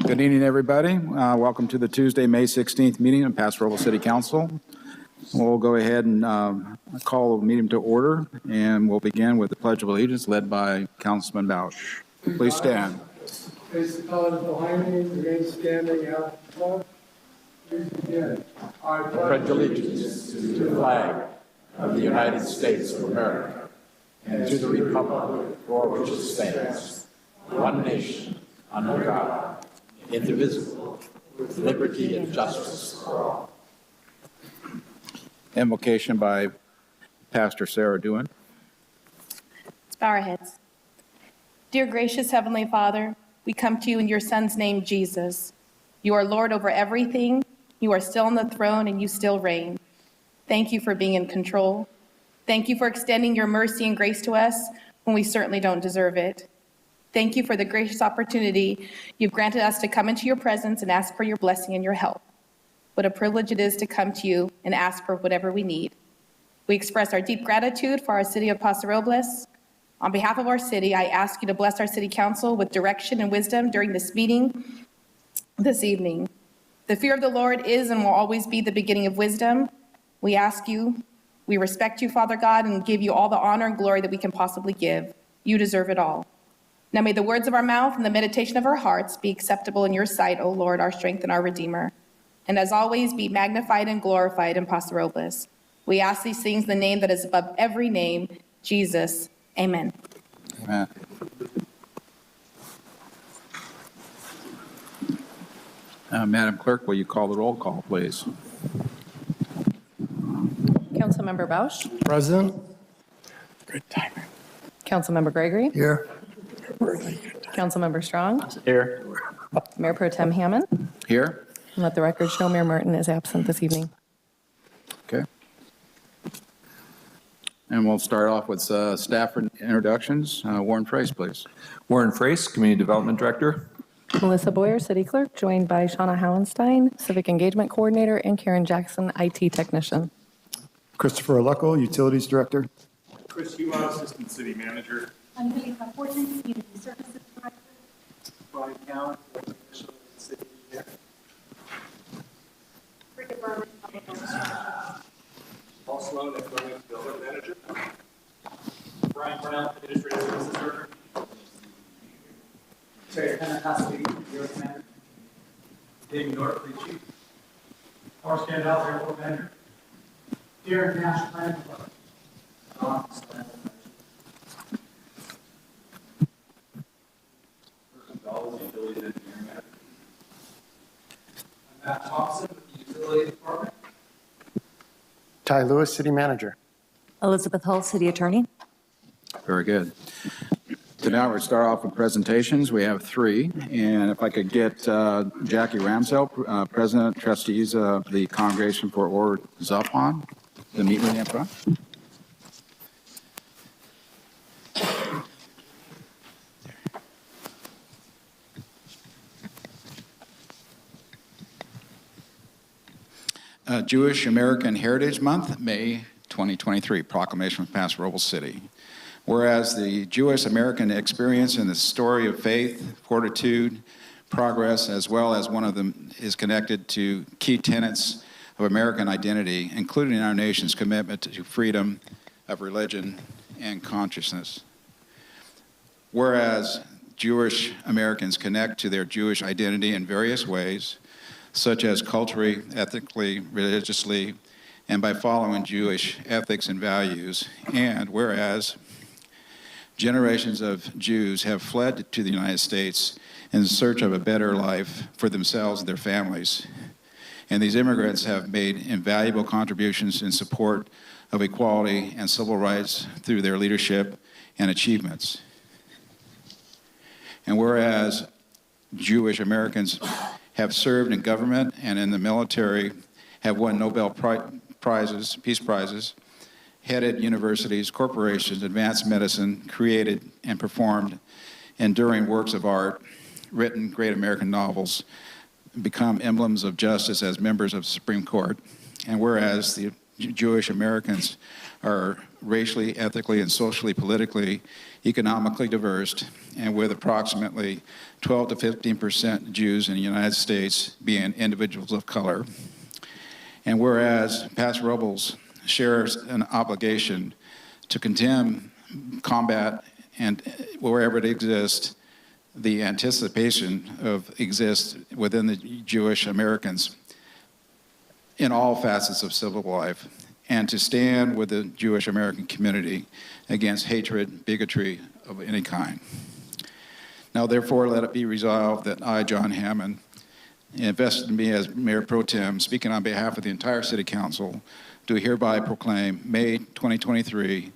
Good evening, everybody. Welcome to the Tuesday, May 16th meeting of Paso Robles City Council. We'll go ahead and call the meeting to order, and we'll begin with the Pledge of Allegiance led by Councilman Bausch. Please stand. Face the colors behind me, remain standing out the flag. Please begin. I pledge allegiance to the flag of the United States of America and to the republic for which it stands, one nation, under God, indivisible, with liberty and justice for all. Invocation by Pastor Sarah Dewin. Let's bow our heads. Dear gracious Heavenly Father, we come to you in your Son's name, Jesus. You are Lord over everything. You are still on the throne and you still reign. Thank you for being in control. Thank you for extending your mercy and grace to us when we certainly don't deserve it. Thank you for the gracious opportunity you've granted us to come into your presence and ask for your blessing and your help. What a privilege it is to come to you and ask for whatever we need. We express our deep gratitude for our city of Paso Robles. On behalf of our city, I ask you to bless our city council with direction and wisdom during this meeting this evening. The fear of the Lord is and will always be the beginning of wisdom. We ask you, we respect you, Father God, and give you all the honor and glory that we can possibly give. You deserve it all. Now may the words of our mouth and the meditation of our hearts be acceptable in your sight, O Lord, our strength and our Redeemer. And as always, be magnified and glorified in Paso Robles. We ask these things in the name that is above every name, Jesus. Amen. Amen. Madam Clerk, will you call the roll call, please? Councilmember Bausch. Present. Good timing. Councilmember Gregory. Here. Councilmember Strong. Here. Mayor Pro Tem Hammond. Here. And let the record show Mayor Martin is absent this evening. Okay. And we'll start off with staff introductions. Warren Frace, please. Warren Frace, Community Development Director. Melissa Boyer, City Clerk, joined by Shauna Howenstein, Civic Engagement Coordinator, and Karen Jackson, IT Technician. Christopher Alecco, Utilities Director. Chris Huon, Assistant City Manager. I'm Lisa Fortune, Community Services Director. Brian Cowan, Official City Engineer. Cricket Berman, Public Works. Paul Sloan, Economic Development Manager. Brian Brown, Administrative Services Director. Terry Pentecostal, Bureau Manager. David North, Police Chief. Horace Gandalf, Airport Manager. Darren Nash, Planning Department. Office Planning Manager. Utility Engineering Manager. Matt Thompson with the Utility Department. Ty Lewis, City Manager. Elizabeth Hull, City Attorney. Very good. So now we'll start off with presentations. We have three. And if I could get Jackie Ramsell, President, Trustees of the Congregation for Or Zafon, to meet with me up front. Jewish American Heritage Month, May 2023, proclamation from Paso Robles City. Whereas the Jewish American experience and the story of faith, fortitude, progress, as well as one of them is connected to key tenets of American identity, including our nation's commitment to freedom of religion and consciousness. Whereas Jewish Americans connect to their Jewish identity in various ways, such as culturally, ethically, religiously, and by following Jewish ethics and values. And whereas generations of Jews have fled to the United States in search of a better life for themselves and their families. And these immigrants have made invaluable contributions in support of equality and civil rights through their leadership and achievements. And whereas Jewish Americans have served in government and in the military, have won Nobel prizes, peace prizes, headed universities, corporations, advanced medicine, created and performed enduring works of art, written great American novels, become emblems of justice as members of the Supreme Court. And whereas the Jewish Americans are racially, ethically, and socially, politically, economically diverse, and with approximately 12 to 15% Jews in the United States being individuals of color. And whereas Paso Robles shares an obligation to condemn, combat, and wherever it exists, the anticipation of exists within the Jewish Americans in all facets of civil life, and to stand with the Jewish American community against hatred, bigotry of any kind. Now, therefore, let it be resolved that I, John Hammond, invested in me as Mayor Pro Tem, speaking on behalf of the entire City Council, do hereby proclaim May 2023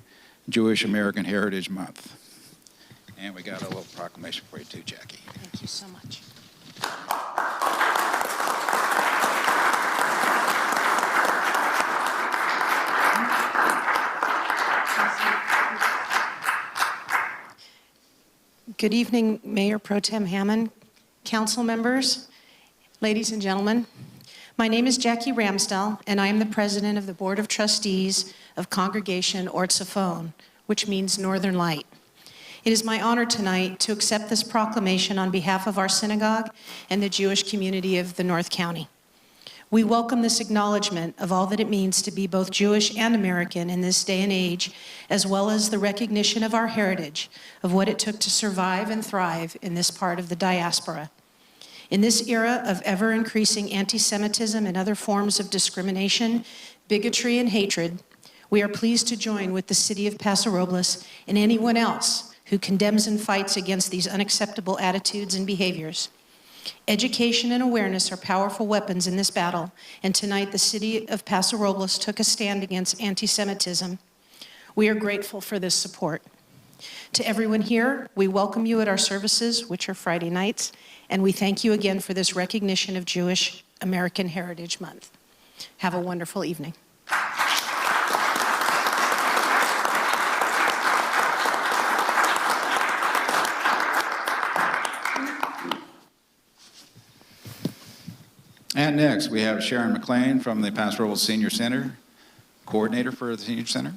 Jewish American Heritage Month. And we got a little proclamation for you too, Jackie. Thank you so much. Good evening, Mayor Pro Tem Hammond, council members, ladies and gentlemen. My name is Jackie Ramsdell, and I am the president of the Board of Trustees of Congregation Or Tzafon, which means Northern Light. It is my honor tonight to accept this proclamation on behalf of our synagogue and the Jewish community of the North County. We welcome this acknowledgement of all that it means to be both Jewish and American in this day and age, as well as the recognition of our heritage, of what it took to survive and thrive in this part of the diaspora. In this era of ever-increasing anti-Semitism and other forms of discrimination, bigotry, and hatred, we are pleased to join with the city of Paso Robles and anyone else who condemns and fights against these unacceptable attitudes and behaviors. Education and awareness are powerful weapons in this battle, and tonight the city of Paso Robles took a stand against anti-Semitism. We are grateful for this support. To everyone here, we welcome you at our services, which are Friday nights, and we thank you again for this recognition of Jewish American Heritage Month. Have a wonderful evening. And next, we have Sharon McLean from the Paso Robles Senior Center, coordinator for the Senior Center.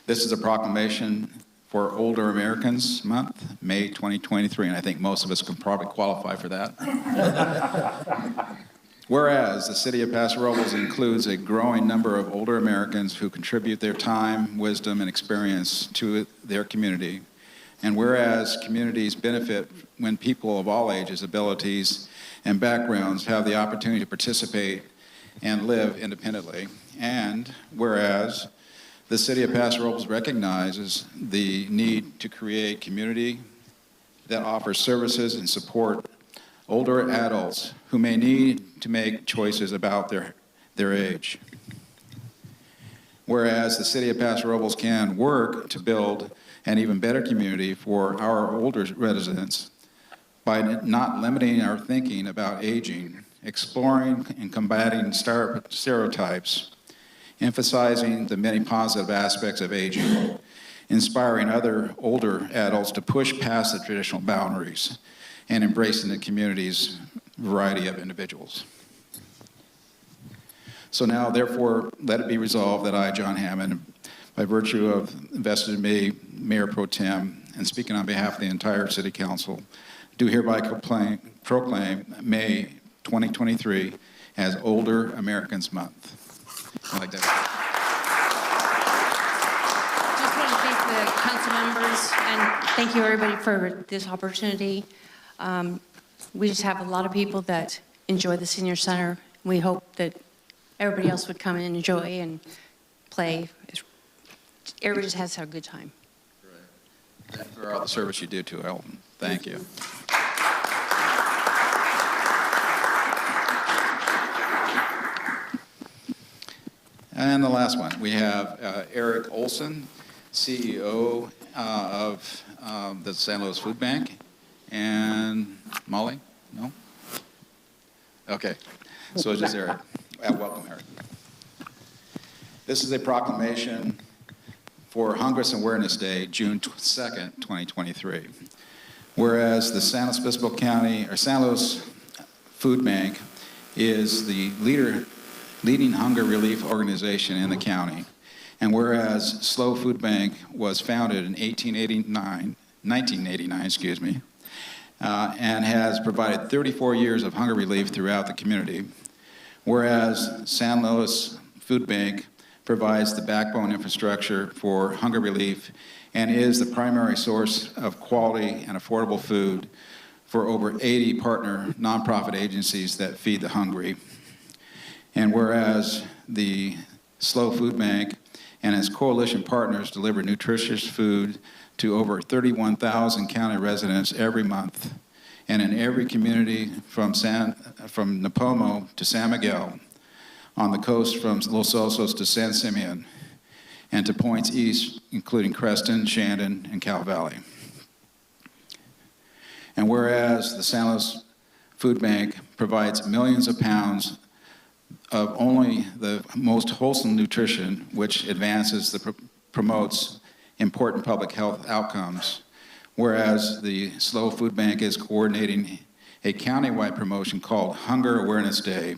This is a proclamation for Older Americans Month, May 2023, and I think most of us can probably qualify for that. Whereas the city of Paso Robles includes a growing number of older Americans who contribute their time, wisdom, and experience to their community. And whereas communities benefit when people of all ages, abilities, and backgrounds have the opportunity to participate and live independently. And whereas the city of Paso Robles recognizes the need to create community that offers services and support older adults who may need to make choices about their age. Whereas the city of Paso Robles can work to build an even better community for our older residents by not limiting our thinking about aging, exploring and combating stereotypes, emphasizing the many positive aspects of aging, inspiring other older adults to push past the traditional boundaries, and embracing the community's variety of individuals. So now, therefore, let it be resolved that I, John Hammond, by virtue of invested in me, Mayor Pro Tem, and speaking on behalf of the entire City Council, do hereby proclaim May 2023 as Older Americans Month. I'd like that. Just want to thank the council members and thank you everybody for this opportunity. We just have a lot of people that enjoy the Senior Center. We hope that everybody else would come and enjoy and play. Everybody just has to have a good time. Great. For all the service you do to Elton. Thank you. And the last one, we have Eric Olson, CEO of the San Luis Food Bank. And Molly? No? Okay. So it's just Eric. Welcome, Eric. This is a proclamation for Homeless Awareness Day, June 2nd, 2023. Whereas the San Luis Obispo County, or San Luis Food Bank is the leading hunger relief organization in the county. And whereas SLO Food Bank was founded in 1989, and has provided 34 years of hunger relief throughout the community, whereas San Luis Food Bank provides the backbone infrastructure for hunger relief and is the primary source of quality and affordable food for over 80 partner nonprofit agencies that feed the hungry. And whereas the SLO Food Bank and its coalition partners deliver nutritious food to over 31,000 county residents every month, and in every community from Napomo to San Miguel, on the coast from Los Osos to San Simeon, and to points east, including Creston, Shandon, and Cal Valley. And whereas the San Luis Food Bank provides millions of pounds of only the most wholesome nutrition, which promotes important public health outcomes, whereas the SLO Food Bank is coordinating a countywide promotion called Hunger Awareness Day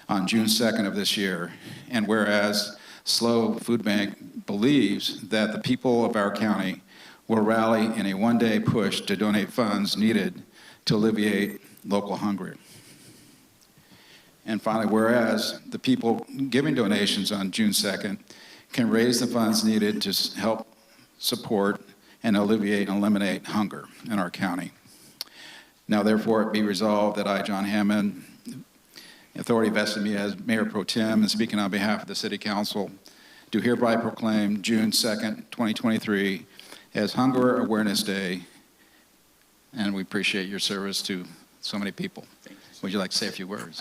on June 2nd of this year, and whereas SLO Food Bank believes that the people of our county will rally in a one-day push to donate funds needed to alleviate local hunger. And finally, whereas the people giving donations on June 2nd can raise the funds needed to help support and alleviate and eliminate hunger in our county. Now, therefore, it be resolved that I, John Hammond, authority vested in me as Mayor Pro Tem and speaking on behalf of the City Council, do hereby proclaim June 2nd, 2023 as Hunger Awareness Day, and we appreciate your service to so many people. Would you like to say a few words?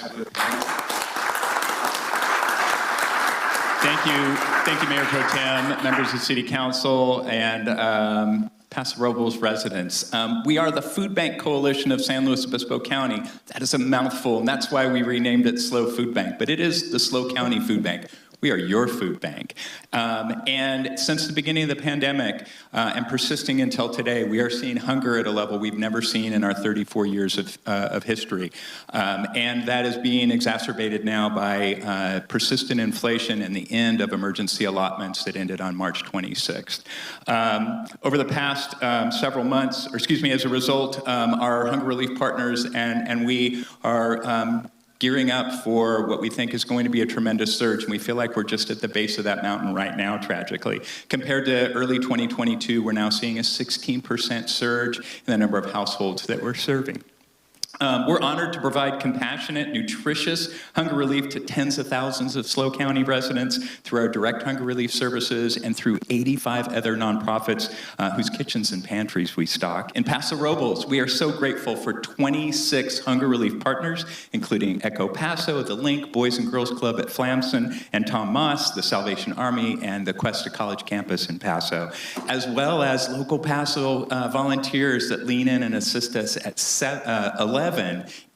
Thank you, Mayor Pro Tem, members of City Council, and Paso Robles residents. We are the Food Bank Coalition of San Luis Obispo County. That is a mouthful, and that's why we renamed it SLO Food Bank, but it is the SLO County Food Bank. We are your food bank. And since the beginning of the pandemic and persisting until today, we are seeing hunger at a level we've never seen in our 34 years of history. And that is being exacerbated now by persistent inflation and the end of emergency allotments that ended on March 26th. Over the past several months, as a result, our hunger relief partners and we are gearing up for what we think is going to be a tremendous surge, and we feel like we're just at the base of that mountain right now, tragically. Compared to early 2022, we're now seeing a 16% surge in the number of households that we're serving. We're honored to provide compassionate, nutritious hunger relief to tens of thousands of SLO County residents through our direct hunger relief services and through 85 other nonprofits whose kitchens and pantries we stock. In Paso Robles, we are so grateful for 26 hunger relief partners, including Echo Paso, the Link, Boys and Girls Club at Flamson, and Tom Moss, the Salvation Army, and the Cuesta College campus in Paso, as well as local Paso volunteers that lean in and assist us at 11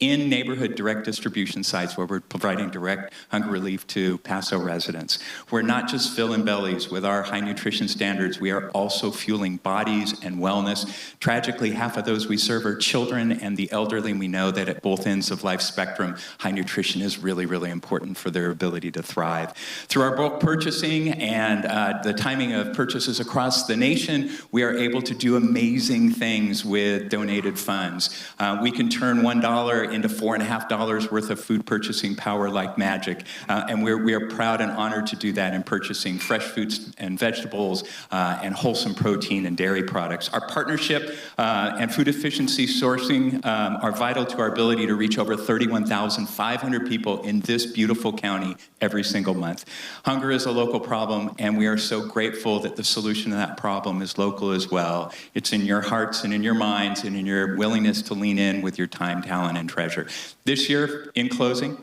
in neighborhood direct distribution sites where we're providing direct hunger relief to Paso residents. We're not just filling bellies with our high nutrition standards, we are also fueling bodies and wellness. Tragically, half of those we serve are children and the elderly, and we know that at both ends of life spectrum, high nutrition is really, really important for their ability to thrive. Through our bulk purchasing and the timing of purchases across the nation, we are able to do amazing things with donated funds. We can turn $1 into $4.50 worth of food purchasing power like magic. And we are proud and honored to do that in purchasing fresh fruits and vegetables and wholesome protein and dairy products. Our partnership and food efficiency sourcing are vital to our ability to reach over 31,500 people in this beautiful county every single month. Hunger is a local problem, and we are so grateful that the solution to that problem is local as well. It's in your hearts and in your minds and in your willingness to lean in with your time, talent, and treasure. This year, in closing,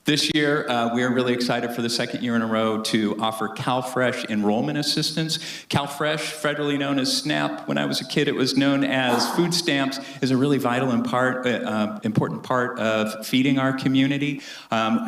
This year, we are really excited for the second year in a row to offer CalFresh enrollment assistance. CalFresh, federally known as SNAP, when I was a kid it was known as food stamps, is a really vital and important part of feeding our community.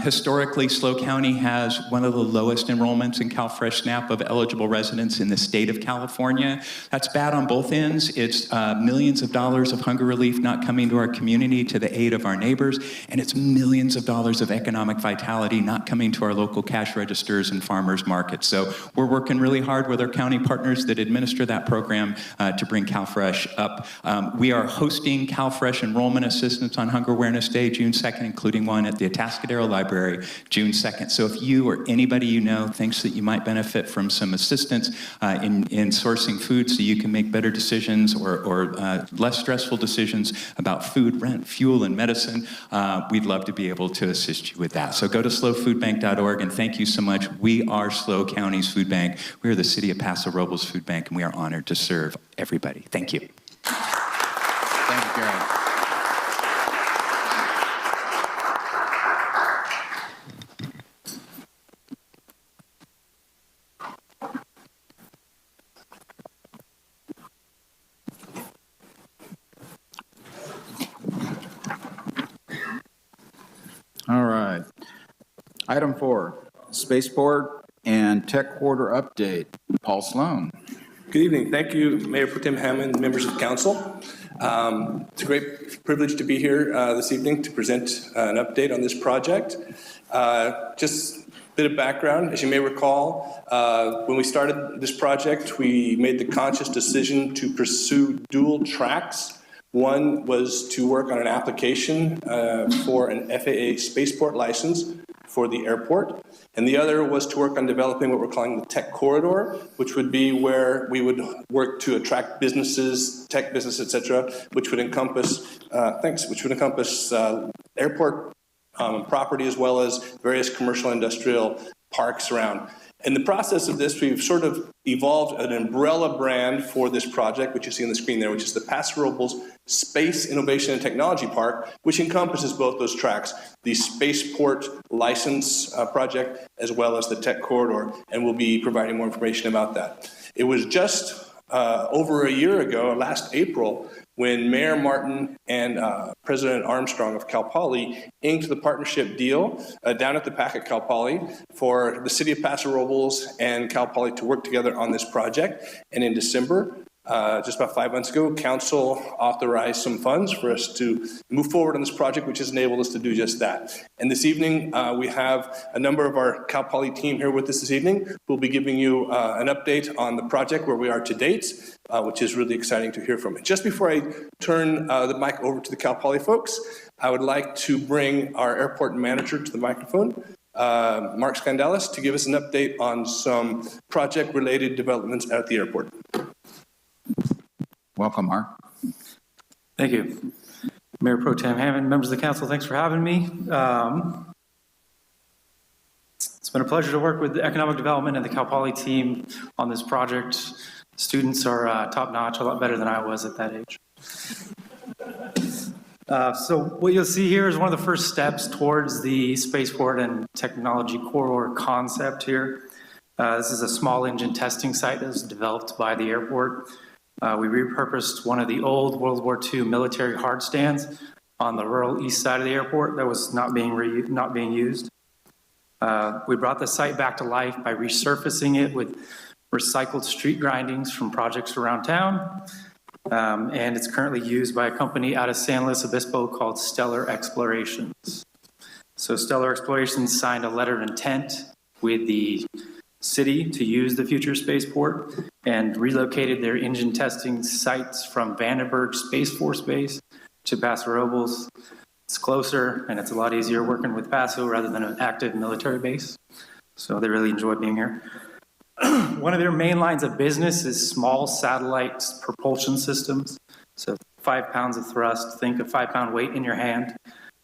Historically, SLO County has one of the lowest enrollments in CalFresh SNAP of eligible residents in the state of California. That's bad on both ends. It's millions of dollars of hunger relief not coming to our community to the aid of our neighbors, and it's millions of dollars of economic vitality not coming to our local cash registers and farmers markets. So we're working really hard with our county partners that administer that program to bring CalFresh up. We are hosting CalFresh enrollment assistance on Hunger Awareness Day, June 2nd, including one at the Atascadero Library, June 2nd. So if you or anybody you know thinks that you might benefit from some assistance in sourcing food so you can make better decisions or less stressful decisions about food, rent, fuel, and medicine, we'd love to be able to assist you with that. So go to slofoodbank.org, and thank you so much. We are SLO County's food bank. We are the City of Paso Robles Food Bank, and we are honored to serve everybody. Thank you. Thank you, Karen. All right. Item 4, Spaceport and Tech Quarter Update. Paul Sloan. Good evening. Thank you, Mayor Pro Tem Hammond, members of council. It's a great privilege to be here this evening to present an update on this project. Just a bit of background. As you may recall, when we started this project, we made the conscious decision to pursue dual tracks. One was to work on an application for an FAA spaceport license for the airport, and the other was to work on developing what we're calling the tech corridor, which would be where we would work to attract businesses, tech business, et cetera, which would encompass, airport property as well as various commercial industrial parks around. In the process of this, we've sort of evolved an umbrella brand for this project, which you see on the screen there, which is the Paso Robles Space Innovation and Technology Park, which encompasses both those tracks, the Spaceport License Project, as well as the Tech Corridor, and we'll be providing more information about that. It was just over a year ago, last April, when Mayor Martin and President Armstrong of Cal Poly inked the partnership deal down at the PAC at Cal Poly for the City of Paso Robles and Cal Poly to work together on this project. And in December, just about 5 months ago, Council authorized some funds for us to move forward on this project, which has enabled us to do just that. And this evening, we have a number of our Cal Poly team here with us this evening. We'll be giving you an update on the project, where we are to date, which is really exciting to hear from. And just before I turn the mic over to the Cal Poly folks, I would like to bring our airport manager to the microphone, Mark Skandalis, to give us an update on some project-related developments at the airport. Welcome, Mark. Thank you. Mayor Pro Tem Hammond, members of the council, thanks for having me. It's been a pleasure to work with the economic development and the Cal Poly team on this project. Students are top-notch, a lot better than I was at that age. So what you'll see here is one of the first steps towards the Spaceport and Technology Corridor concept here. This is a small engine testing site that was developed by the airport. We repurposed one of the old World War II military hard stands on the rural east side of the airport that was not being used. We brought the site back to life by resurfacing it with recycled street grindings from projects around town. And it's currently used by a company out of San Luis Obispo called Stellar Explorations. So Stellar Explorations signed a letter of intent with the city to use the future spaceport and relocated their engine testing sites from Vandenberg Space Force Base to Paso Robles. It's closer and it's a lot easier working with Paso rather than an active military base. So they really enjoy being here. One of their main lines of business is small satellite propulsion systems. So 5 pounds of thrust, think a 5-pound weight in your hand.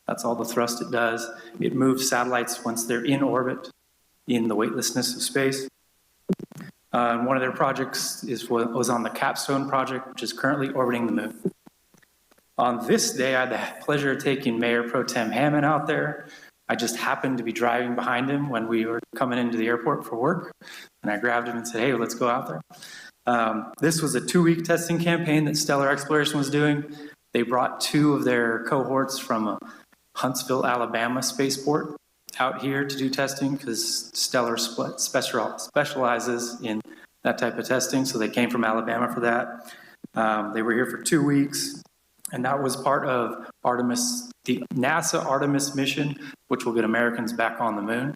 That's all the thrust it does. It moves satellites once they're in orbit in the weightlessness of space. One of their projects was on the Capstone project, which is currently orbiting the moon. On this day, I had the pleasure of taking Mayor Pro Tem Hammond out there I just happened to be driving behind him when we were coming into the airport for work, and I grabbed him and said, hey, let's go out there. This was a 2-week testing campaign that Stellar Exploration was doing. They brought 2 of their cohorts from Huntsville, Alabama spaceport out here to do testing because Stellar specializes in that type of testing. So they came from Alabama for that. They were here for 2 weeks, and that was part of Artemis, the NASA Artemis mission, which will get Americans back on the moon.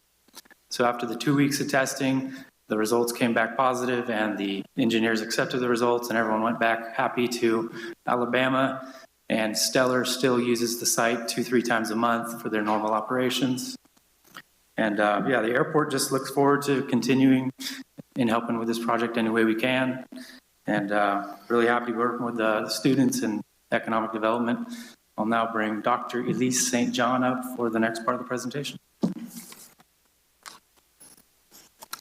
So after the 2 weeks of testing, the results came back positive, and the engineers accepted the results, and everyone went back happy to Alabama. And Stellar still uses the site 2-3 times a month for their normal operations. And yeah, the airport just looks forward to continuing in helping with this project any way we can. And really happy working with the students in economic development. I'll now bring Dr. Elise St. John up for the next part of the presentation.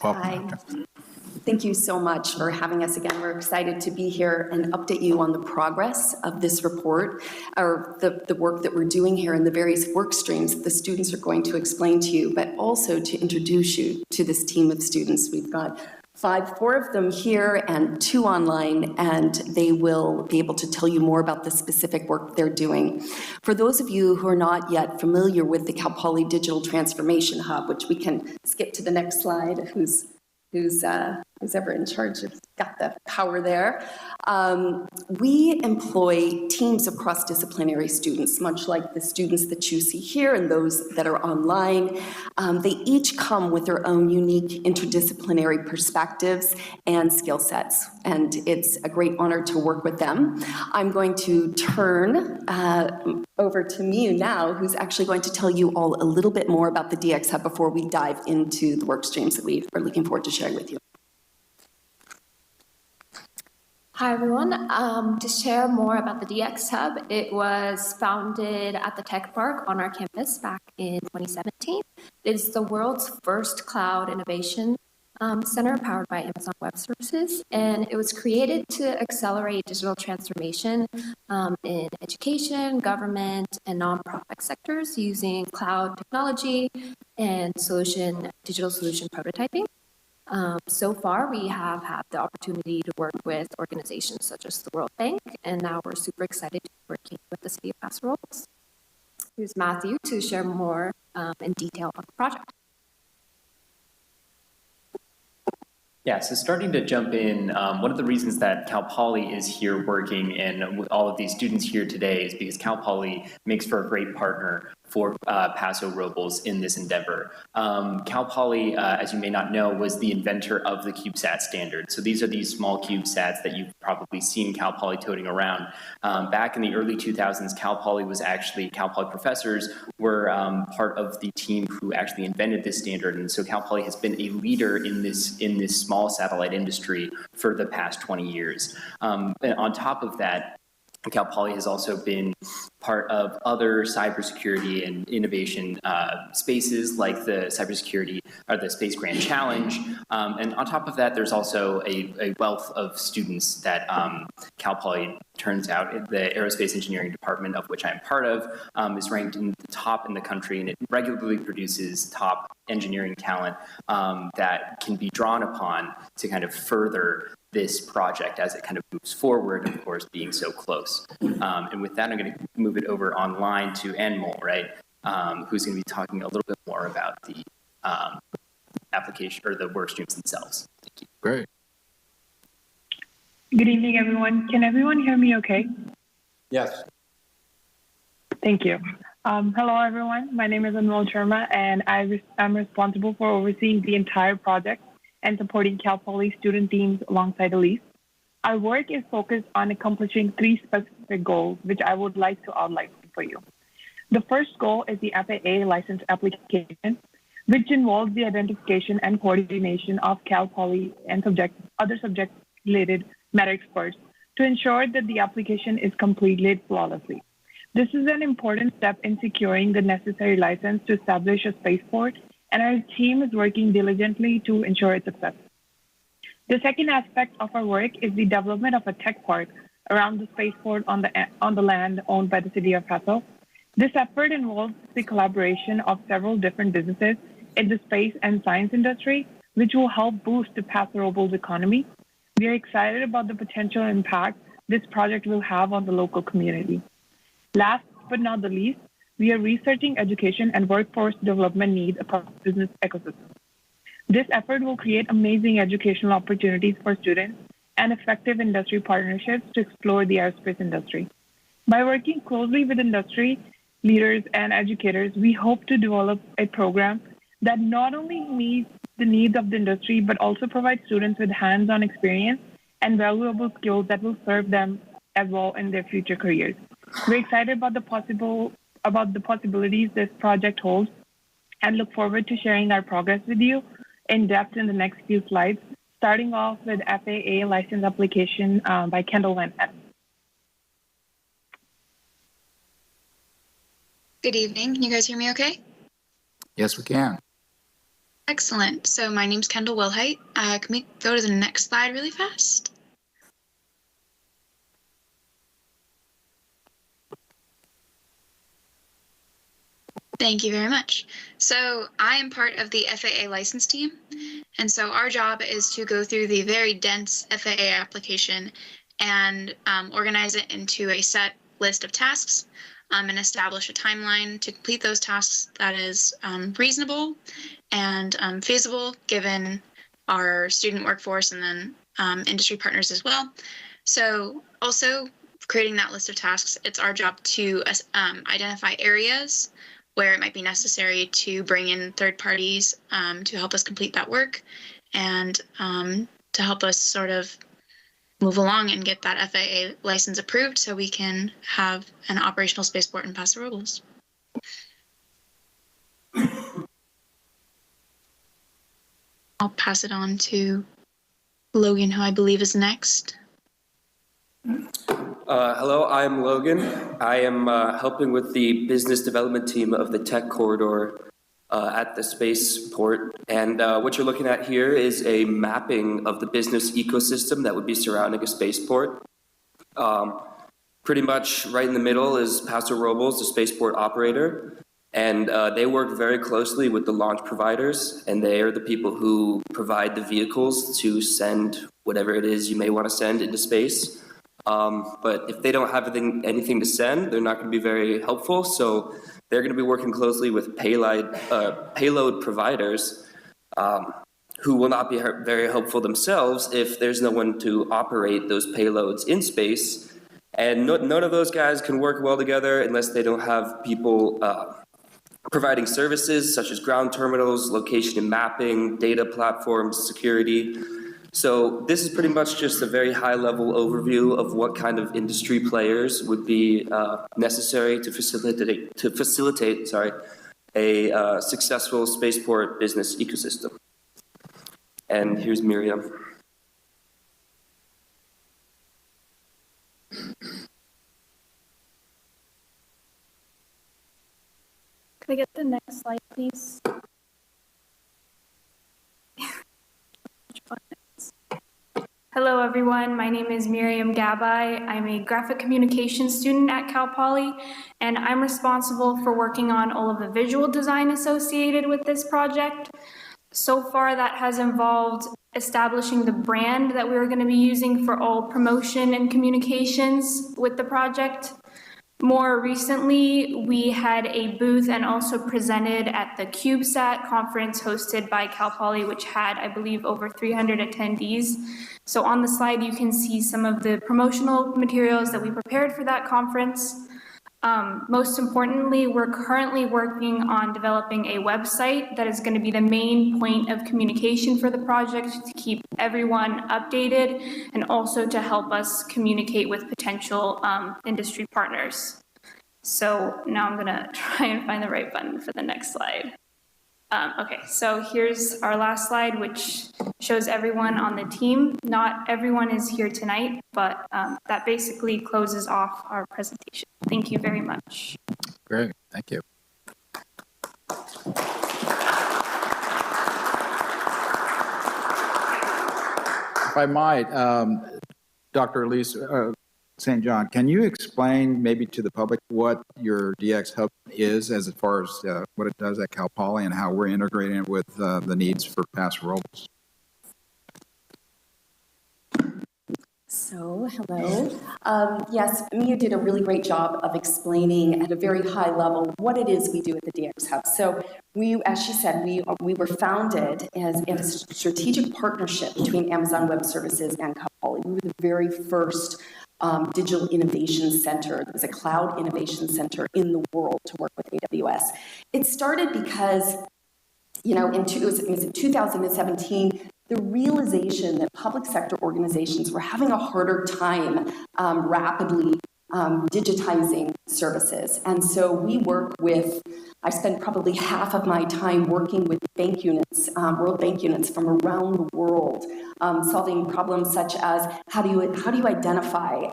Hi. Thank you so much for having us again. We're excited to be here and update you on the progress of this report, or the work that we're doing here and the various work streams that the students are going to explain to you, but also to introduce you to this team of students. We've got 4 of them here and 2 online, and they will be able to tell you more about the specific work they're doing. For those of you who are not yet familiar with the Cal Poly Digital Transformation Hub, which we can skip to the next slide, who's ever in charge of got the power there. We employ teams of cross-disciplinary students, much like the students that you see here and those that are online. They each come with their own unique interdisciplinary perspectives and skill sets, and it's a great honor to work with them. I'm going to turn over to Miu now, who's actually going to tell you all a little bit more about the DX Hub before we dive into the work streams that we are looking forward to sharing with you. Hi everyone, to share more about the DX Hub, it was founded at the Tech Park on our campus back in 2017. It's the world's first cloud innovation center powered by Amazon Web Services, and it was created to accelerate digital transformation in education, government, and nonprofit sectors using cloud technology and digital solution prototyping. So far, we have had the opportunity to work with organizations such as the World Bank, and now we're super excited to be working with the city of Paso Robles. Here's Matthew to share more in detail on the project. Yeah, so starting to jump in, one of the reasons that Cal Poly is here working and with all of these students here today is because Cal Poly makes for a great partner for Paso Robles in this endeavor. Cal Poly, as you may not know, was the inventor of the CubeSat standard. So these are these small CubeSats that you've probably seen Cal Poly toting around. Back in the early 2000s, Cal Poly professors were part of the team who actually invented this standard. And so Cal Poly has been a leader in this small satellite industry for the past 20 years. And on top of that, Cal Poly has also been part of other cybersecurity and innovation spaces like the cybersecurity or the Space Grand Challenge. And on top of that, there's also a wealth of students that Cal Poly, turns out, the Aerospace Engineering Department, of which I'm part of, is ranked in the top in the country, and it regularly produces top engineering talent that can be drawn upon to kind of further this project as it kind of moves forward, of course, being so close. And with that, I'm going to move it over online to Anmol, right, who's going to be talking a little bit more about the application or the work streams themselves. Thank you. Great. Good evening, everyone. Can everyone hear me okay? Yes. Thank you. Hello, everyone. My name is Anmol Sharma, and I'm responsible for overseeing the entire project and supporting Cal Poly student teams alongside Elise. Our work is focused on accomplishing 3 specific goals, which I would like to outline for you. The first goal is the FAA license application, which involves the identification and coordination of Cal Poly and other subject-related matter experts to ensure that the application is completed flawlessly. This is an important step in securing the necessary license to establish a spaceport, and our team is working diligently to ensure its success. The second aspect of our work is the development of a tech park around the spaceport on the land owned by the city of Paso. This effort involves the collaboration of several different businesses in the space and science industry, which will help boost the Paso Robles economy. We are excited about the potential impact this project will have on the local community. Last but not the least, we are researching education and workforce development needs across the business ecosystem. This effort will create amazing educational opportunities for students and effective industry partnerships to explore the aerospace industry. By working closely with industry leaders and educators, we hope to develop a program that not only meets the needs of the industry, but also provide students with hands-on experience and valuable skills that will serve them as well in their future careers. We're excited about the possibilities this project holds and look forward to sharing our progress with you in depth in the next few slides, starting off with FAA license application by Kendall Van Etten. Good evening. Can you guys hear me okay? Yes, we can. Excellent. So my name's Kendall Wilhite. Can we go to the next slide really fast? Thank you very much. So I am part of the FAA license team. And so our job is to go through the very dense FAA application and organize it into a set list of tasks and establish a timeline to complete those tasks that is reasonable and feasible given our student workforce and then industry partners as well. So also creating that list of tasks, it's our job to identify areas where it might be necessary to bring in third parties to help us complete that work and to help us sort of move along and get that FAA license approved so we can have an operational spaceport in Paso Robles. I'll pass it on to Logan, who I believe is next. Hello, I'm Logan. I am helping with the business development team of the tech corridor at the spaceport. And what you're looking at here is a mapping of the business ecosystem that would be surrounding a spaceport. Pretty much right in the middle is Paso Robles, the spaceport operator. And they work very closely with the launch providers, and they are the people who provide the vehicles to send whatever it is you may want to send into space. But if they don't have anything to send, they're not going to be very helpful. So they're going to be working closely with payload providers who will not be very helpful themselves if there's no one to operate those payloads in space. And none of those guys can work well together unless they don't have people providing services such as ground terminals, location and mapping, data platforms, security. So this is pretty much just a very high-level overview of what kind of industry players would be necessary to facilitate a successful spaceport business ecosystem. And here's Miriam. Can I get the next slide, please? Hello, everyone. My name is Miriam Gabai. I'm a graphic communications student at Cal Poly, and I'm responsible for working on all of the visual design associated with this project. So far, that has involved establishing the brand that we are going to be using for all promotion and communications with the project. More recently, we had a booth and also presented at the CubeSat conference hosted by Cal Poly, which had, I believe, over 300 attendees. So on the slide, you can see some of the promotional materials that we prepared for that conference. Most importantly, we're currently working on developing a website that is going to be the main point of communication for the project to keep everyone updated and also to help us communicate with potential industry partners. So now I'm going to try and find the right button for the next slide. Okay, so here's our last slide, which shows everyone on the team. Not everyone is here tonight, but that basically closes off our presentation. Thank you very much. Great, thank you. If I might, Dr. Elise, St. John, can you explain maybe to the public what your DX Hub is as far as what it does at Cal Poly and how we're integrating it with the needs for Paso Robles? So, hello. Yes, Mia did a really great job of explaining at a very high level what it is we do at the DX Hub. So we, as she said, we were founded as a strategic partnership between Amazon Web Services and Cal Poly. We were the very first digital innovation center. It was a cloud innovation center in the world to work with AWS. It started because, you know, it was in 2017, the realization that public sector organizations were having a harder time rapidly digitizing services. And so we work with, I spend probably half of my time working with bank units, World Bank units from around the world, solving problems such as how do you identify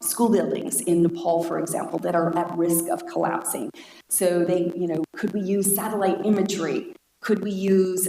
school buildings in Nepal, for example, that are at risk of collapsing? So they, you know, could we use satellite imagery? Could we use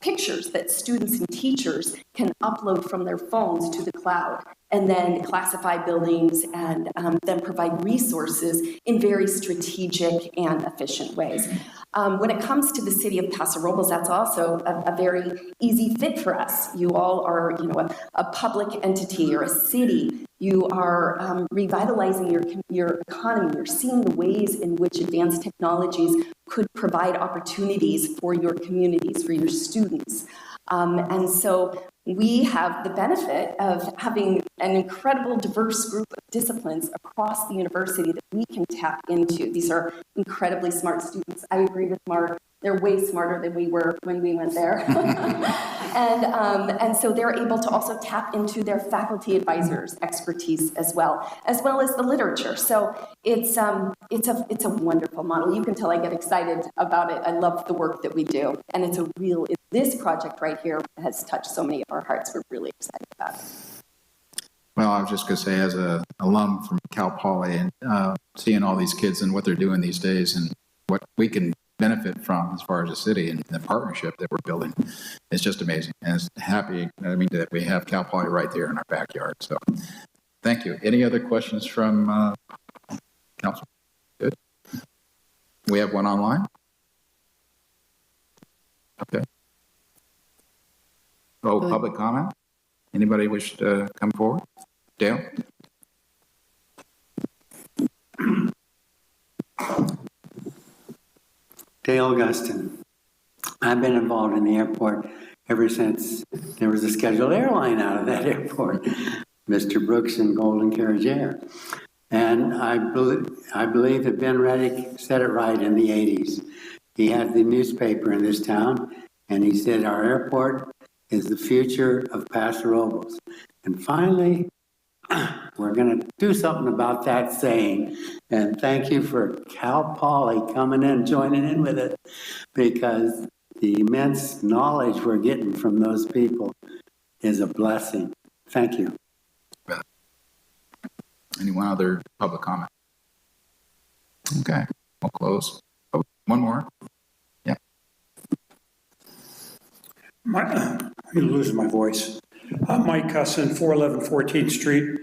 pictures that students and teachers can upload from their phones to the cloud, and then classify buildings and then provide resources in very strategic and efficient ways. When it comes to the city of Paso Robles, that's also a very easy fit for us. You all are, you know, a public entity or a city. You are revitalizing your economy. You're seeing the ways in which advanced technologies could provide opportunities for your communities, for your students. And so we have the benefit of having an incredible diverse group of disciplines across the university that we can tap into. These are incredibly smart students. I agree with Mark. They're way smarter than we were when we went there. And so they're able to also tap into their faculty advisors' expertise as well as the literature. So it's a wonderful model. You can tell I get excited about it. I love the work that we do. And this project right here has touched so many of our hearts. We're really excited about it. Well, I was just going to say, as an alum from Cal Poly and seeing all these kids and what they're doing these days and what we can benefit from as far as the city and the partnership that we're building, it's just amazing. And it's happy, that we have Cal Poly right there in our backyard. So thank you. Any other questions from council? Good. We have one online. Okay. Oh, public comment? Anybody wish to come forward? Dale? Dale Augustin. I've been involved in the airport ever since there was a scheduled airline out of that airport, Mr. Brooks and Golden Carriage Air. And I believe that Ben Reddick said it right in the 80s. He had the newspaper in this town, and he said, our airport is the future of Paso Robles. And finally, we're going to do something about that saying. And thank you for Cal Poly coming in, joining in with it, because the immense knowledge we're getting from those people is a blessing. Thank you. Anyone other public comment? Okay, we'll close. Oh, one more. Yeah. I'm losing my voice. I'm Mike Cusson, 411 14th Street.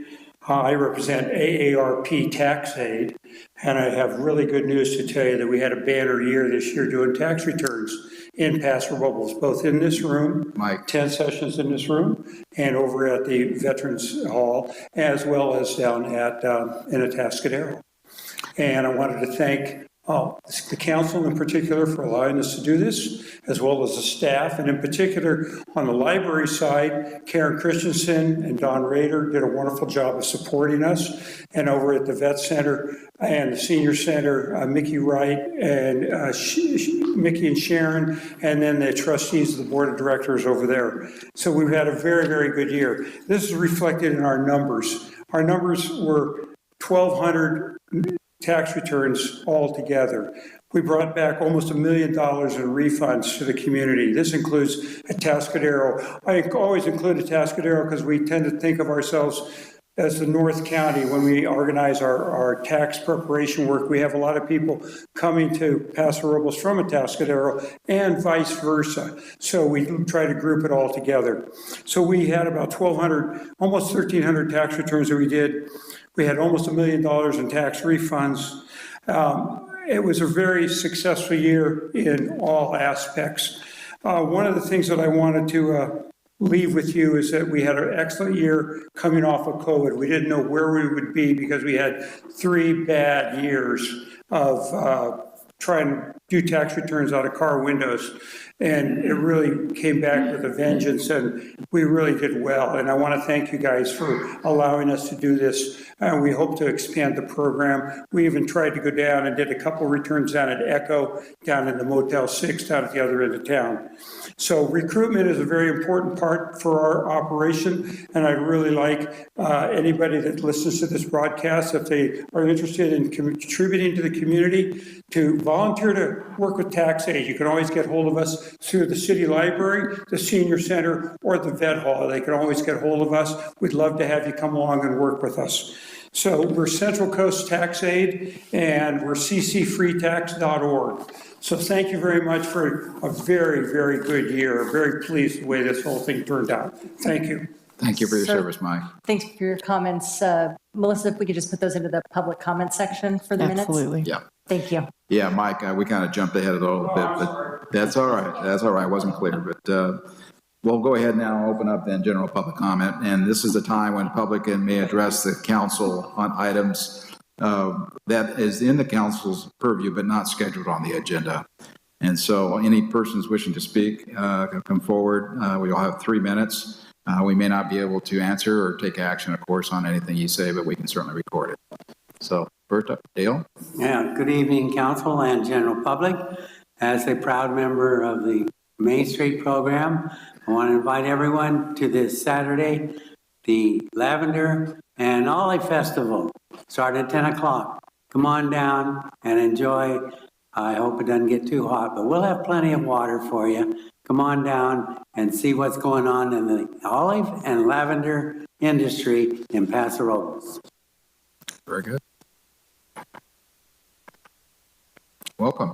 I represent AARP Tax Aid, and I have really good news to tell you that we had a banner year this year doing tax returns in Paso Robles, both in this room, 10 sessions in this room, and over at the Veterans Hall, as well as down at in Atascadero. And I wanted to thank the council in particular for allowing us to do this, as well as the staff, and in particular on the library side, Karen Christensen and Don Rader did a wonderful job of supporting us, and over at the Vet Center and the Senior Center, Mickey Wright and Mickey and Sharon, and then the trustees of the board of directors over there. So we've had a very, very good year. This is reflected in our numbers. Our numbers were 1,200 tax returns altogether. We brought back almost $1 million in refunds to the community. This includes Atascadero. I always include Atascadero because we tend to think of ourselves as the North County, when we organize our tax preparation work, we have a lot of people coming to Paso Robles from Atascadero and vice versa. So we try to group it all together. So we had about 1,200, almost 1,300 tax returns that we did. We had almost $1 million in tax refunds. It was a very successful year in all aspects. One of the things that I wanted to leave with you is that we had an excellent year coming off of COVID. We didn't know where we would be because we had 3 bad years of trying to do tax returns out of car windows. And it really came back with a vengeance, and we really did well. And I want to thank you guys for allowing us to do this. We hope to expand the program. We even tried to go down and did a couple returns down at Echo, down in the Motel 6, down at the other end of town. So recruitment is a very important part for our operation, and I'd really like anybody that listens to this broadcast, if they are interested in contributing to the community, to volunteer to work with TaxAid. You can always get hold of us through the city library, the senior center, or the vet hall. They can always get hold of us. We'd love to have you come along and work with us. So we're Central Coast TaxAid, and we're ccfreetax.org. So thank you very much for a very, very good year. Very pleased the way this whole thing turned out. Thank you. Thank you for your service, Mike. Thanks for your comments. Melissa, if we could just put those into the public comment section for the minutes. Absolutely. Yeah. Thank you. Yeah, Mike, we kind of jumped ahead a little bit, but that's all right. That's all right. It wasn't clear, but we'll go ahead now and open up then general public comment. And this is the time when the public may address the council on items that is in the council's purview, but not scheduled on the agenda. And so any persons wishing to speak can come forward. We all have 3 minutes. We may not be able to answer or take action, of course, on anything you say, but we can certainly record it. So first up, Dale. Yeah, good evening, council and general public. As a proud member of the Main Street program, I want to invite everyone to this Saturday, the Lavender and Olive Festival. Start at 10 o'clock. Come on down and enjoy. I hope it doesn't get too hot, but we'll have plenty of water for you. Come on down and see what's going on in the olive and lavender industry in Paso Robles. Very good. Welcome.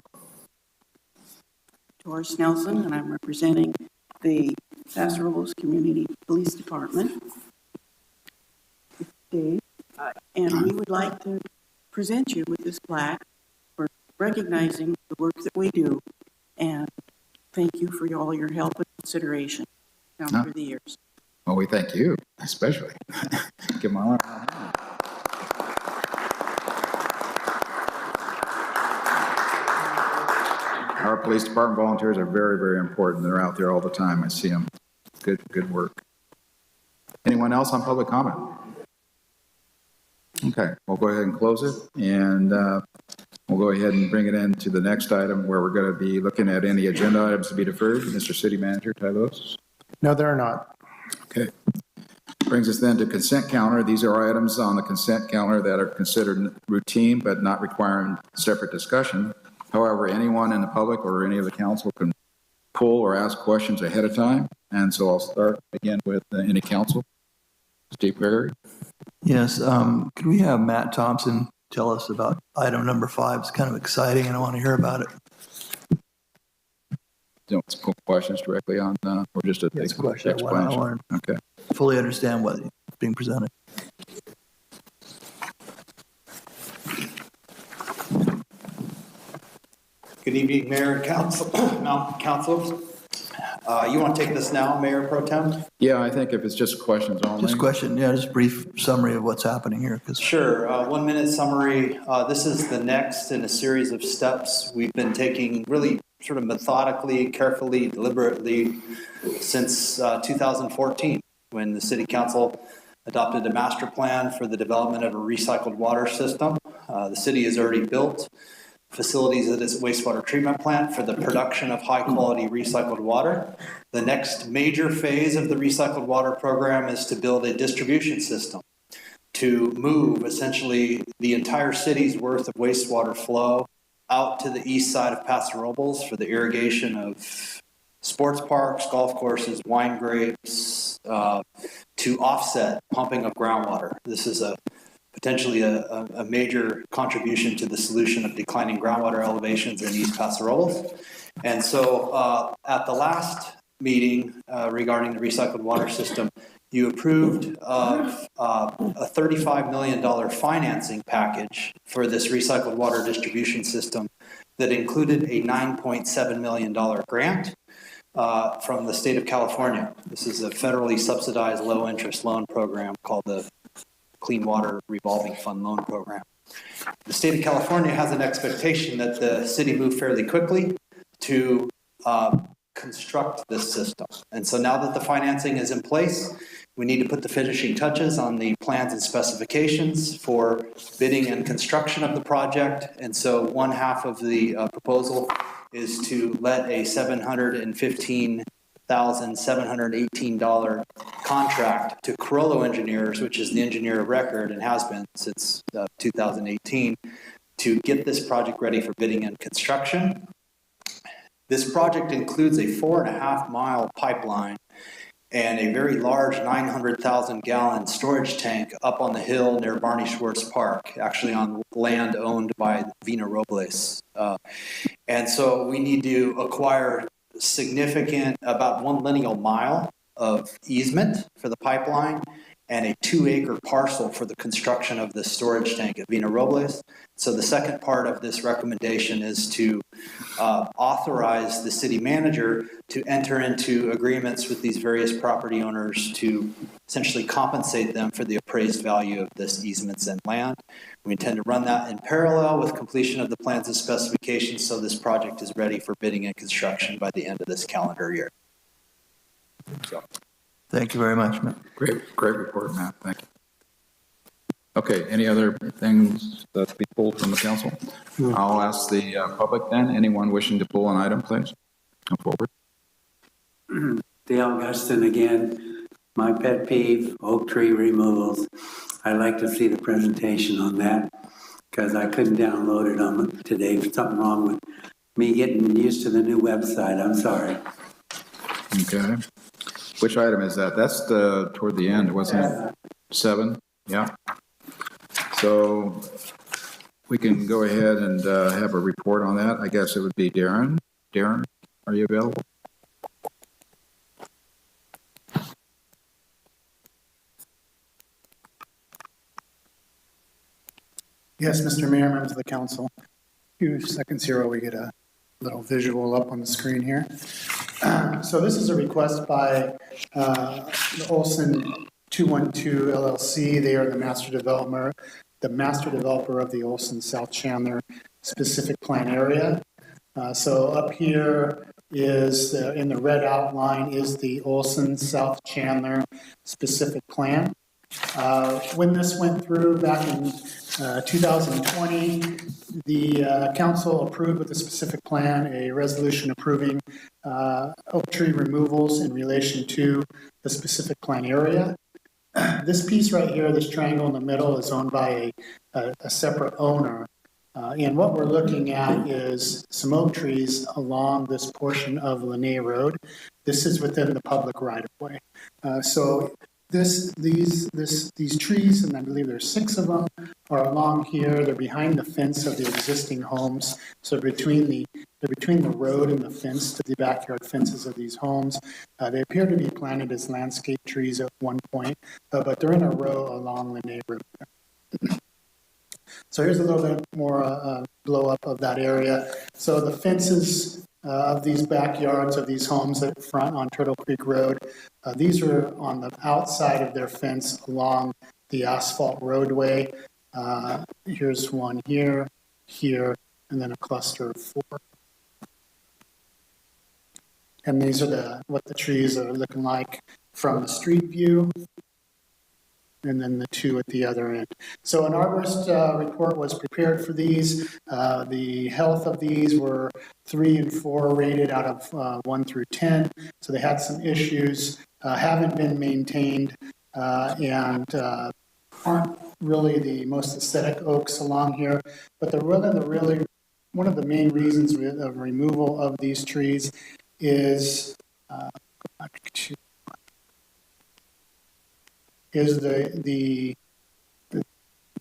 Doris Nelson, and I'm representing the Paso Robles Community Police Department. And we would like to present you with this plaque for recognizing the work that we do, and thank you for all your help and consideration down through the years. Well, we thank you, especially. Give my arm. Our police department volunteers are very, very important. They're out there all the time. I see them. Good work. Anyone else on public comment? Okay, we'll go ahead and close it, and we'll go ahead and bring it into the next item where we're going to be looking at any agenda items to be deferred. Mr. City Manager, Ty Lewis? No, there are not. Okay. Brings us then to consent calendar. These are items on the consent calendar that are considered routine but not requiring separate discussion. However, anyone in the public or any of the council can pull or ask questions ahead of time. And so I'll start again with any council. Steve Gregory. Yes, could we have Matt Thompson tell us about item number 5? It's kind of exciting and I want to hear about it. Don't pull questions directly on, or just a question. I want to okay. Fully understand what is being presented. Good evening, Mayor and Council. Council. You want to take this now, Mayor Pro Tem? Yeah, I think if it's just questions only. Just question, yeah, just brief summary of what's happening here. Sure, 1 minute summary. This is the next in a series of steps we've been taking really sort of methodically, carefully, deliberately since 2014, when the City Council adopted a master plan for the development of a recycled water system. The city has already built facilities at its wastewater treatment plant for the production of high-quality recycled water. The next major phase of the recycled water program is to build a distribution system to move essentially the entire city's worth of wastewater flow out to the east side of Paso Robles for the irrigation of sports parks, golf courses, wine grapes, to offset pumping of groundwater. This is potentially a major contribution to the solution of declining groundwater elevations in East Paso Robles. And so at the last meeting regarding the recycled water system, you approved a $35 million financing package for this recycled water distribution system that included a $9.7 million grant from the state of California. This is a federally subsidized low-interest loan program called the Clean Water Revolving Fund Loan Program. The state of California has an expectation that the city move fairly quickly to construct this system. And so now that the financing is in place, we need to put the finishing touches on the plans and specifications for bidding and construction of the project. And so one half of the proposal is to let a $715,718 contract to Carollo Engineers, which is the engineer of record and has been since 2018, to get this project ready for bidding and construction. This project includes a 4.5-mile pipeline and a very large 900,000-gallon storage tank up on the hill near Barney Schwartz Park, actually on land owned by Vina Robles. And so we need to acquire significant, about 1 lineal mile of easement for the pipeline and a 2-acre parcel for the construction of the storage tank at Vina Robles. So the second part of this recommendation is to authorize the city manager to enter into agreements with these various property owners to essentially compensate them for the appraised value of this easements and land. We intend to run that in parallel with completion of the plans and specifications so this project is ready for bidding and construction by the end of this calendar year. So. Thank you very much, Matt. Great report, Matt. Thank you. Okay, any other things that be pulled from the council? I'll ask the public then. Anyone wishing to pull an item, please come forward. Dale Guston again. My pet peeve, oak tree removals. I'd like to see the presentation on that because I couldn't download it on today. Something wrong with me getting used to the new website. I'm sorry. Okay. Which item is that? That's toward the end, wasn't it? 7? Yeah. So we can go ahead and have a report on that. I guess it would be Darren. Darren, are you available? Yes, Mr. Mayor, members of the council. A few seconds here while we get a little visual up on the screen here. So this is a request by the Olson 212 LLC. They are the master developer of the Olson South Chandler specific plan area. So up here is in the red outline is the Olson South Chandler specific plan. When this went through back in 2020, the council approved with a specific plan a resolution approving oak tree removals in relation to the specific plan area. This piece right here, this triangle in the middle, is owned by a separate owner. And what we're looking at is some oak trees along this portion of Lene Road. This is within the public right-of-way. So these trees, and I believe there's 6 of them, are along here. They're behind the fence of the existing homes. So they're between the road and the fence to the backyard fences of these homes. They appear to be planted as landscape trees at one point, but they're in a row along the neighborhood. So here's a little bit more blow up of that area. So the fences of these backyards of these homes at front on Turtle Creek Road, these are on the outside of their fence along the asphalt roadway. Here's one here, here, and then a cluster of 4. And these are what the trees are looking like from the street view. And then the 2 at the other end. So an arborist report was prepared for these. The health of these were 3 and 4 rated out of 1 through 10. So they had some issues, haven't been maintained, and aren't really the most aesthetic oaks along here. But one of the main reasons of removal of these trees is is the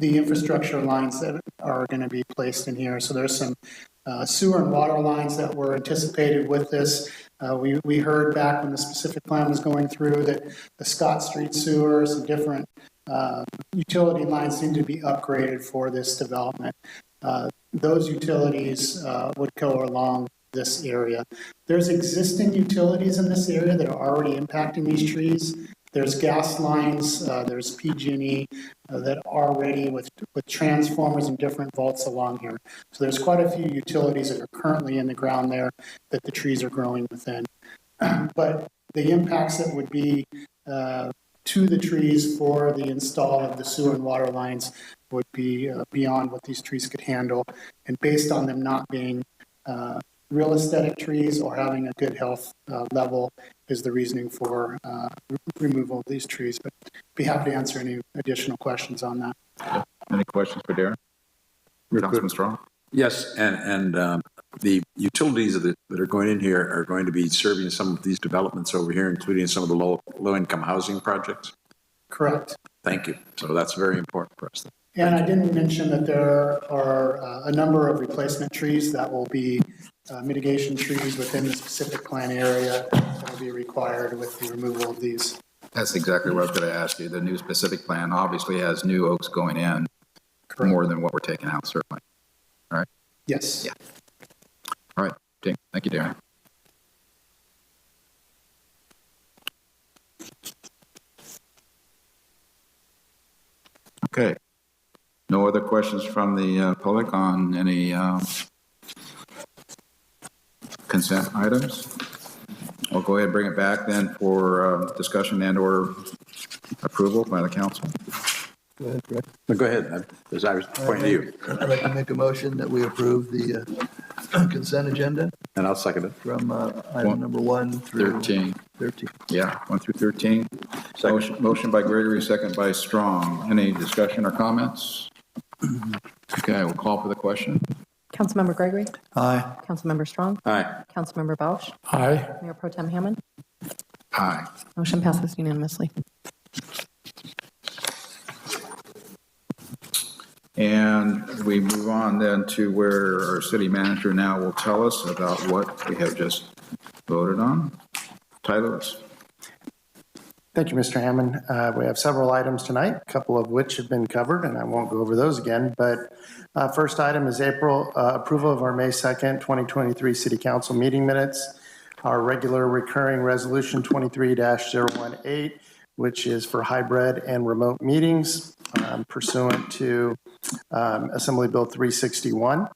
infrastructure lines that are going to be placed in here. So there's some sewer and water lines that were anticipated with this. We heard back when the specific plan was going through that the Scott Street sewer, some different utility lines need to be upgraded for this development. Those utilities would go along this area. There's existing utilities in this area that are already impacting these trees. There's gas lines, there's PG&E that are already with transformers and different volts along here. So there's quite a few utilities that are currently in the ground there that the trees are growing within. But the impacts that would be to the trees for the install of the sewer and water lines would be beyond what these trees could handle. And based on them not being real aesthetic trees or having a good health level is the reasoning for removal of these trees. But be happy to answer any additional questions on that. Any questions for Darren? Councilman Strong? Yes, and the utilities that are going in here are going to be serving some of these developments over here, including some of the low-income housing projects? Correct. Thank you. So that's very important for us. And I didn't mention that there are a number of replacement trees that will be mitigation trees within the specific plan area that will be required with the removal of these. That's exactly what I was going to ask you. The new specific plan obviously has new oaks going in. Correct. More than what we're taking out, certainly. All right? Yes. Yeah. All right. Thank you, Darren. Okay. No other questions from the public on any consent items? I'll go ahead and bring it back then for discussion and or approval by the council. Go ahead, Greg. Go ahead, as I was pointing to you. I'd like to make a motion that we approve the consent agenda. And I'll second it. From item number 1 through 13. 13. Yeah, 1 through 13. Motion by Gregory, second by Strong. Any discussion or comments? Okay, we'll call for the question. Councilmember Gregory? Aye. Councilmember Strong? Aye. Councilmember Bausch? Aye. Mayor Pro Tem Hammond? Aye. Motion passes unanimously. And we move on then to where our city manager now will tell us about what we have just voted on. Ty Lewis. Thank you, Mr. Hammond. We have several items tonight, a couple of which have been covered, and I won't go over those again. But first item is approval of our May 2nd, 2023 City Council meeting minutes. Our regular recurring resolution 23-018, which is for hybrid and remote meetings pursuant to Assembly Bill 361.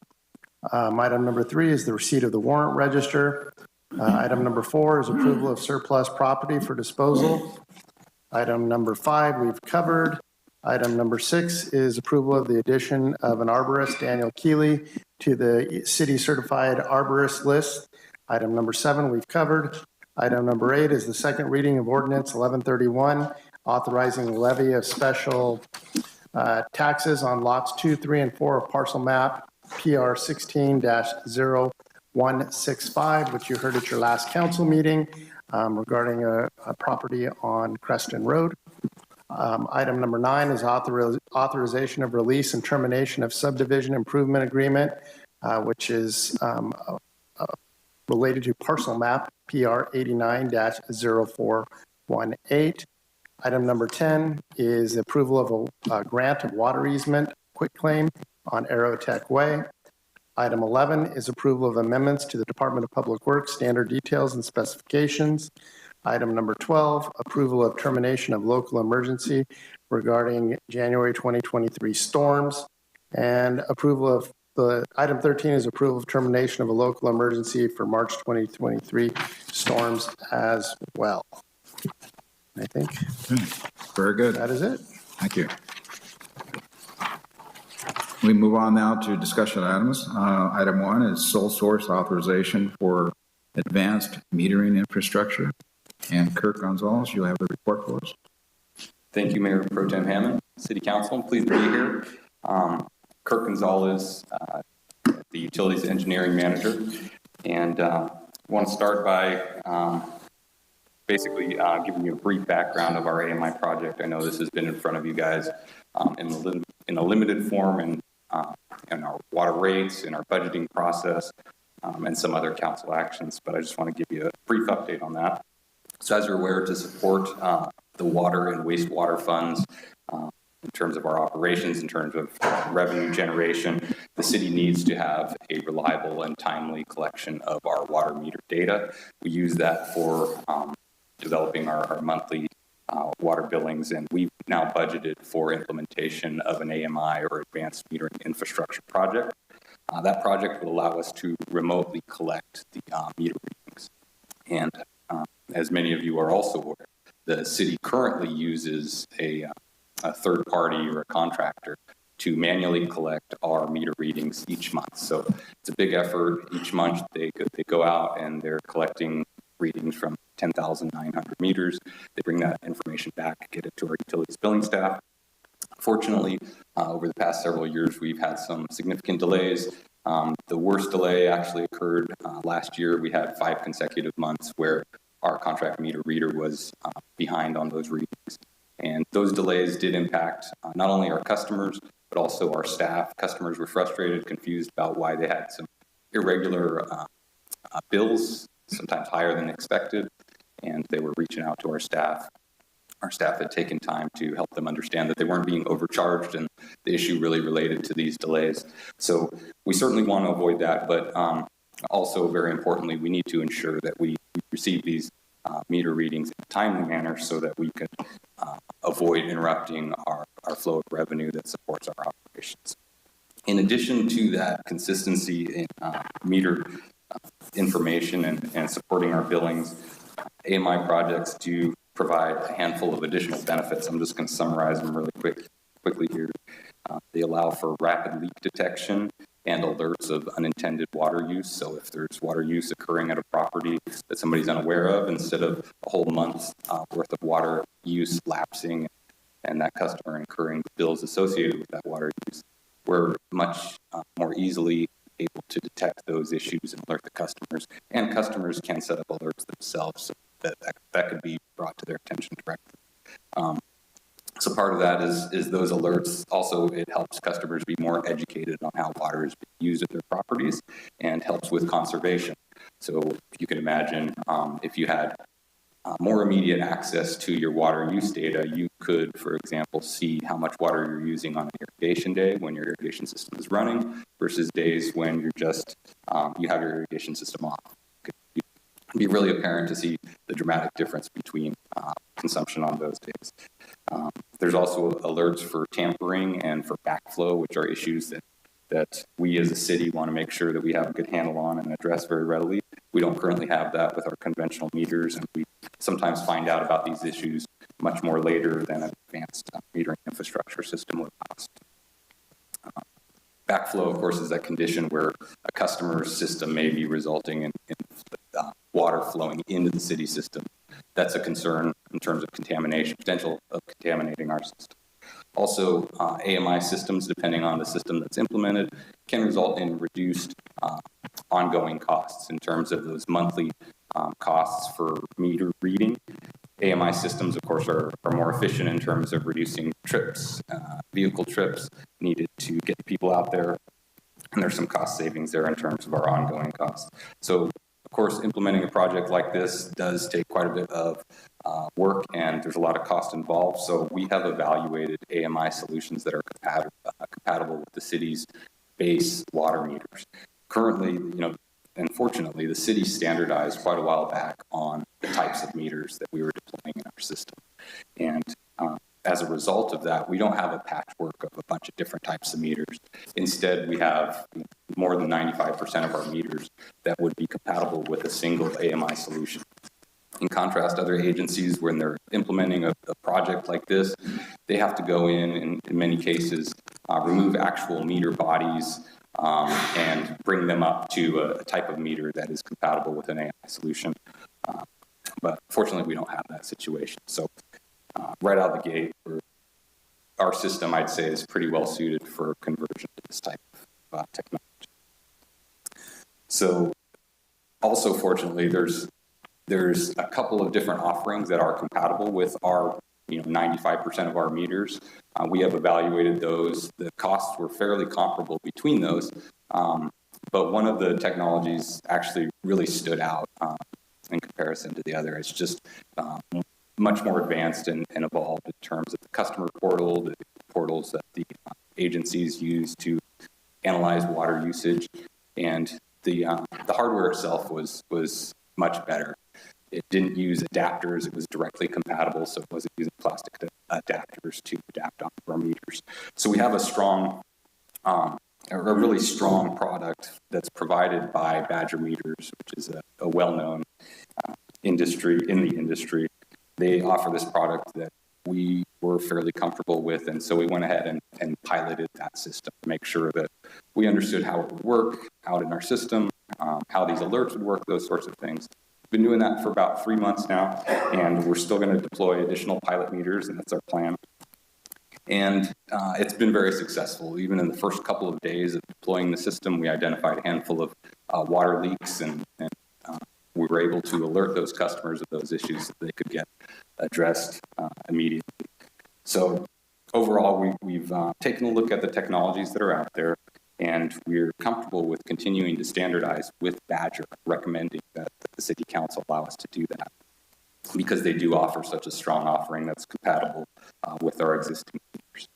Item number 3 is the receipt of the warrant register. Item number 4 is approval of surplus property for disposal. Item number 5 we've covered. Item number 6 is approval of the addition of an arborist, Daniel Keeley, to the city certified arborist list. Item number 7 we've covered. Item number 8 is the second reading of ordinance 1131, authorizing the levy of special taxes on lots 2, 3, and 4 of parcel map PR 16-0165, which you heard at your last council meeting regarding a property on Creston Road. Item number 9 is authorization of release and termination of subdivision improvement agreement, which is related to parcel map PR 89-0418. Item number 10 is approval of a grant of water easement quitclaim on Aerotech Way. Item 11 is approval of amendments to the Department of Public Works standard details and specifications. Item number 12, approval of termination of local emergency regarding January 2023 storms. And approval of item 13 is approval of termination of a local emergency for March 2023 storms as well. I think. Very good. That is it. Thank you. We move on now to discussion items. Item 1 is sole source authorization for advanced metering infrastructure. And Kirk Gonzalez, you'll have the report for us. Thank you, Mayor Pro Tem Hammond. City Council, pleased to be here. Kirk Gonzalez, the Utilities Engineering Manager. And I want to start by basically giving you a brief background of our AMI project. I know this has been in front of you guys in a limited form in our water rates, in our budgeting process, and some other council actions, but I just want to give you a brief update on that. So as you're aware, to support the water and wastewater funds, in terms of our operations, in terms of revenue generation, the city needs to have a reliable and timely collection of our water meter data. We use that for developing our monthly water billings, and we've now budgeted for implementation of an AMI or advanced metering infrastructure project. That project will allow us to remotely collect the meter readings. And as many of you are also aware, the city currently uses a third party or a contractor to manually collect our meter readings each month. So it's a big effort. Each month they go out and they're collecting readings from 10,900 meters. They bring that information back, get it to our utilities billing staff. Fortunately, over the past several years, we've had some significant delays. The worst delay actually occurred last year. We had 5 consecutive months where our contract meter reader was behind on those readings. And those delays did impact not only our customers, but also our staff. Customers were frustrated, confused about why they had some irregular bills, sometimes higher than expected, and they were reaching out to our staff. Our staff had taken time to help them understand that they weren't being overcharged, and the issue really related to these delays. So we certainly want to avoid that, but also very importantly, we need to ensure that we receive these meter readings in a timely manner so that we could avoid interrupting our flow of revenue that supports our operations. In addition to that consistency in meter information and supporting our billings, AMI projects do provide a handful of additional benefits. I'm just going to summarize them really quickly here. They allow for rapid leak detection and alerts of unintended water use. So if there's water use occurring at a property that somebody's unaware of, instead of a whole month's worth of water use lapsing and that customer incurring bills associated with that water use, we're much more easily able to detect those issues and alert the customers. And customers can set up alerts themselves so that could be brought to their attention directly. So part of that is those alerts. Also, it helps customers be more educated on how water is being used at their properties and helps with conservation. So if you can imagine, if you had more immediate access to your water use data, you could, for example, see how much water you're using on an irrigation day when your irrigation system is running versus days when you're just, you have your irrigation system off. It could be really apparent to see the dramatic difference between consumption on those days. There's also alerts for tampering and for backflow, which are issues that we as a city want to make sure that we have a good handle on and address very readily. We don't currently have that with our conventional meters, and we sometimes find out about these issues much more later than an advanced metering infrastructure system would cost. Backflow, of course, is that condition where a customer's system may be resulting in water flowing into the city system. That's a concern in terms of contamination, potential of contaminating our system. Also, AMI systems, depending on the system that's implemented, can result in reduced ongoing costs in terms of those monthly costs for meter reading. AMI systems, of course, are more efficient in terms of reducing trips, vehicle trips needed to get people out there. And there's some cost savings there in terms of our ongoing costs. So, of course, implementing a project like this does take quite a bit of work, and there's a lot of cost involved. So we have evaluated AMI solutions that are compatible with the city's base water meters. Currently, unfortunately, the city standardized quite a while back on the types of meters that we were deploying in our system. And as a result of that, we don't have a patchwork of a bunch of different types of meters. Instead, we have more than 95% of our meters that would be compatible with a single AMI solution. In contrast, other agencies, when they're implementing a project like this, they have to go in many cases, remove actual meter bodies and bring them up to a type of meter that is compatible with an AI solution. But fortunately, we don't have that situation. So right out of the gate, our system, I'd say, is pretty well suited for conversion to this type of technology. So also, fortunately, there's there's a couple of different offerings that are compatible with our 95% of our meters. We have evaluated those. The costs were fairly comparable between those, but one of the technologies actually really stood out in comparison to the other. It's just much more advanced and evolved in terms of the customer portal, the portals that the agencies use to analyze water usage, and the hardware itself was much better. It didn't use adapters. It was directly compatible, so it wasn't using plastic adapters to adapt onto our meters. So we have a really strong product that's provided by Badger Meters, which is a well-known industry in the industry. They offer this product that we were fairly comfortable with, and so we went ahead and piloted that system to make sure that we understood how it would work out in our system, how these alerts would work, those sorts of things. Been doing that for about 3 months now, and we're still going to deploy additional pilot meters, and that's our plan. And it's been very successful. Even in the first couple of days of deploying the system, we identified a handful of water leaks, and we were able to alert those customers of those issues that they could get addressed immediately. So overall, we've taken a look at the technologies that are out there, and we're comfortable with continuing to standardize with Badger, recommending that the City Council allow us to do that, because they do offer such a strong offering that's compatible with our existing meters.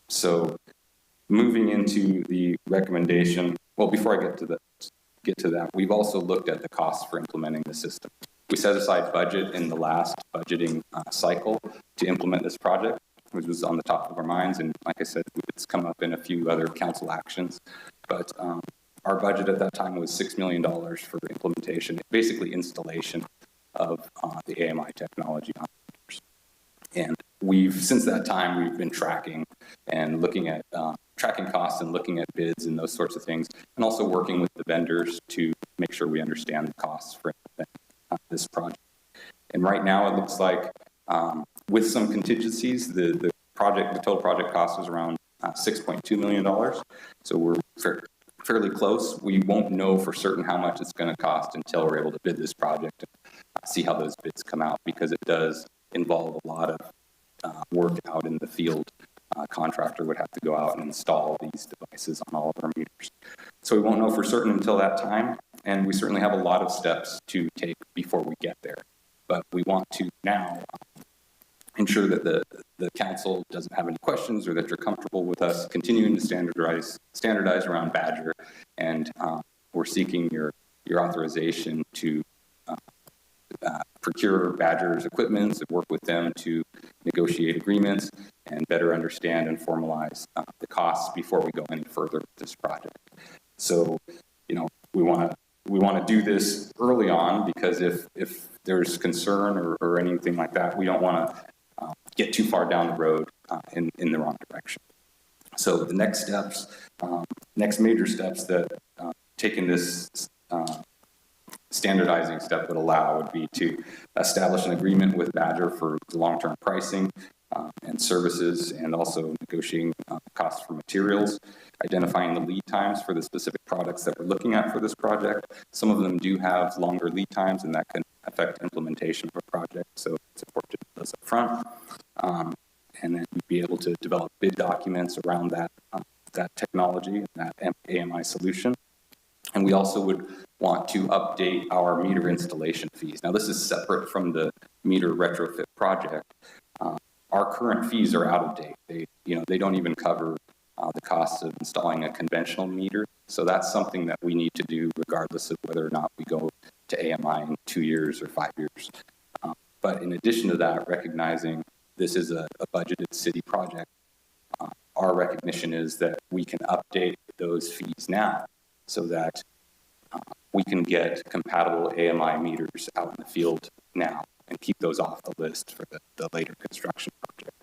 So moving into the recommendation, well, before I get to that, we've also looked at the costs for implementing the system. We set aside budget in the last budgeting cycle to implement this project, which was on the top of our minds. And like I said, it's come up in a few other council actions. But our budget at that time was $6 million for implementation, basically installation of the AMI technology on meters. And since that time, we've been tracking and looking at tracking costs and looking at bids and those sorts of things, and also working with the vendors to make sure we understand the costs for this project. And right now, it looks like with some contingencies, the total project cost is around $6.2 million. So we're fairly close. We won't know for certain how much it's going to cost until we're able to bid this project and see how those bids come out, because it does involve a lot of work out in the field. Contractor would have to go out and install these devices on all of our meters. So we won't know for certain until that time, and we certainly have a lot of steps to take before we get there. But we want to now ensure that the council doesn't have any questions, or that you're comfortable with us continuing to standardize around Badger, and we're seeking your authorization to procure Badger's equipment and work with them to negotiate agreements and better understand and formalize the costs before we go any further with this project. So, we want to do this early on, because if there's concern or anything like that, we don't want to get too far down the road in the wrong direction. So the next steps, next major steps that taking this standardizing step would allow would be to establish an agreement with Badger for long-term pricing and services, and also negotiating costs for materials, identifying the lead times for the specific products that we're looking at for this project. Some of them do have longer lead times, and that can affect implementation of a project, so it's important to do those up front. And then be able to develop bid documents around that technology, that AMI solution. And we also would want to update our meter installation fees. Now, this is separate from the meter retrofit project. Our current fees are out of date. They don't even cover the costs of installing a conventional meter. So that's something that we need to do regardless of whether or not we go to AMI in 2 years or 5 years. But in addition to that, recognizing this is a budgeted city project, our recognition is that we can update those fees now so that we can get compatible AMI meters out in the field now and keep those off the list for the later construction project.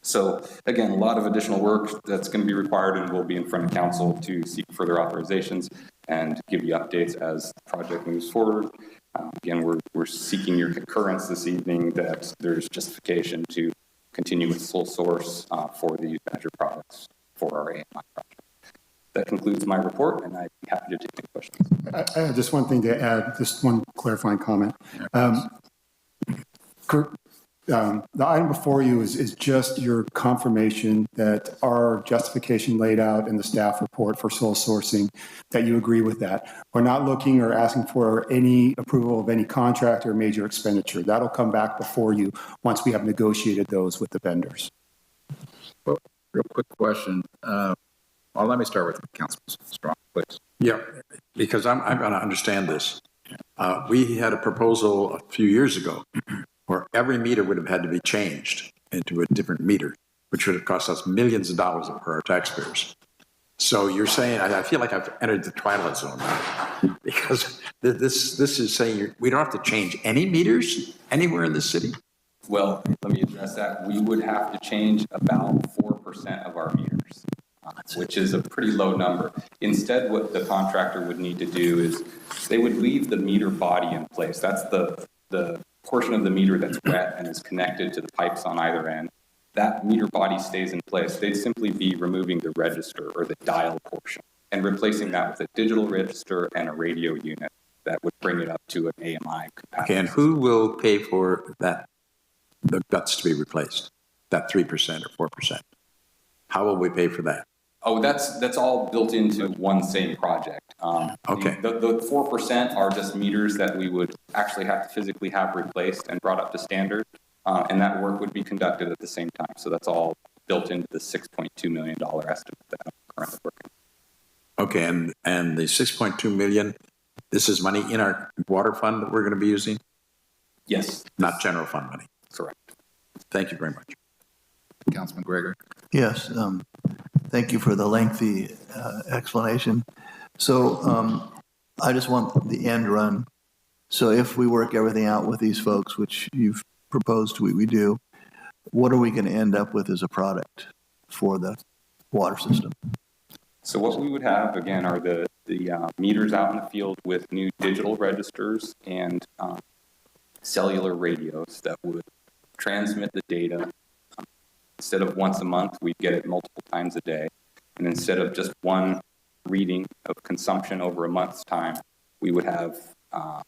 So again, a lot of additional work that's going to be required, and we'll be in front of council to seek further authorizations and give you updates as the project moves forward. Again, we're seeking your concurrence this evening that there's justification to continue with sole source for these Badger products for our AMI project. That concludes my report, and I'd be happy to take any questions. I have just one thing to add, just one clarifying comment. Kurt, the item before you is just your confirmation that our justification laid out in the staff report for sole sourcing, that you agree with that. We're not looking or asking for any approval of any contract or major expenditure. That'll come back before you once we have negotiated those with the vendors. Well, real quick question. Well, let me start with Councilman Strong, please. Yeah, because I'm going to understand this. We had a proposal a few years ago where every meter would have had to be changed into a different meter, which would have cost us millions of dollars for our taxpayers. So you're saying, I feel like I've entered the twilight zone now, because this is saying we don't have to change any meters anywhere in the city? Well, let me address that. We would have to change about 4% of our meters, which is a pretty low number. Instead, what the contractor would need to do is they would leave the meter body in place. That's the portion of the meter that's wet and is connected to the pipes on either end. That meter body stays in place. They'd simply be removing the register or the dial portion and replacing that with a digital register and a radio unit that would bring it up to an AMI capacity. Okay, and who will pay for that, the guts to be replaced, that 3% or 4%? How will we pay for that? Oh, that's all built into one same project. Okay. The 4% are just meters that we would actually have to physically have replaced and brought up to standard, and that work would be conducted at the same time. So that's all built into the $6.2 million estimate that I'm currently working. Okay, and the 6.2 million, this is money in our water fund that we're going to be using? Yes. Not general fund money? Correct. Thank you very much. Councilman Gregor. Yes, thank you for the lengthy explanation. So I just want the end run. So if we work everything out with these folks, which you've proposed we do, what are we going to end up with as a product for the water system? So what we would have, again, are the meters out in the field with new digital registers and cellular radios that would transmit the data. Instead of once a month, we'd get it multiple times a day. And instead of just one reading of consumption over a month's time, we would have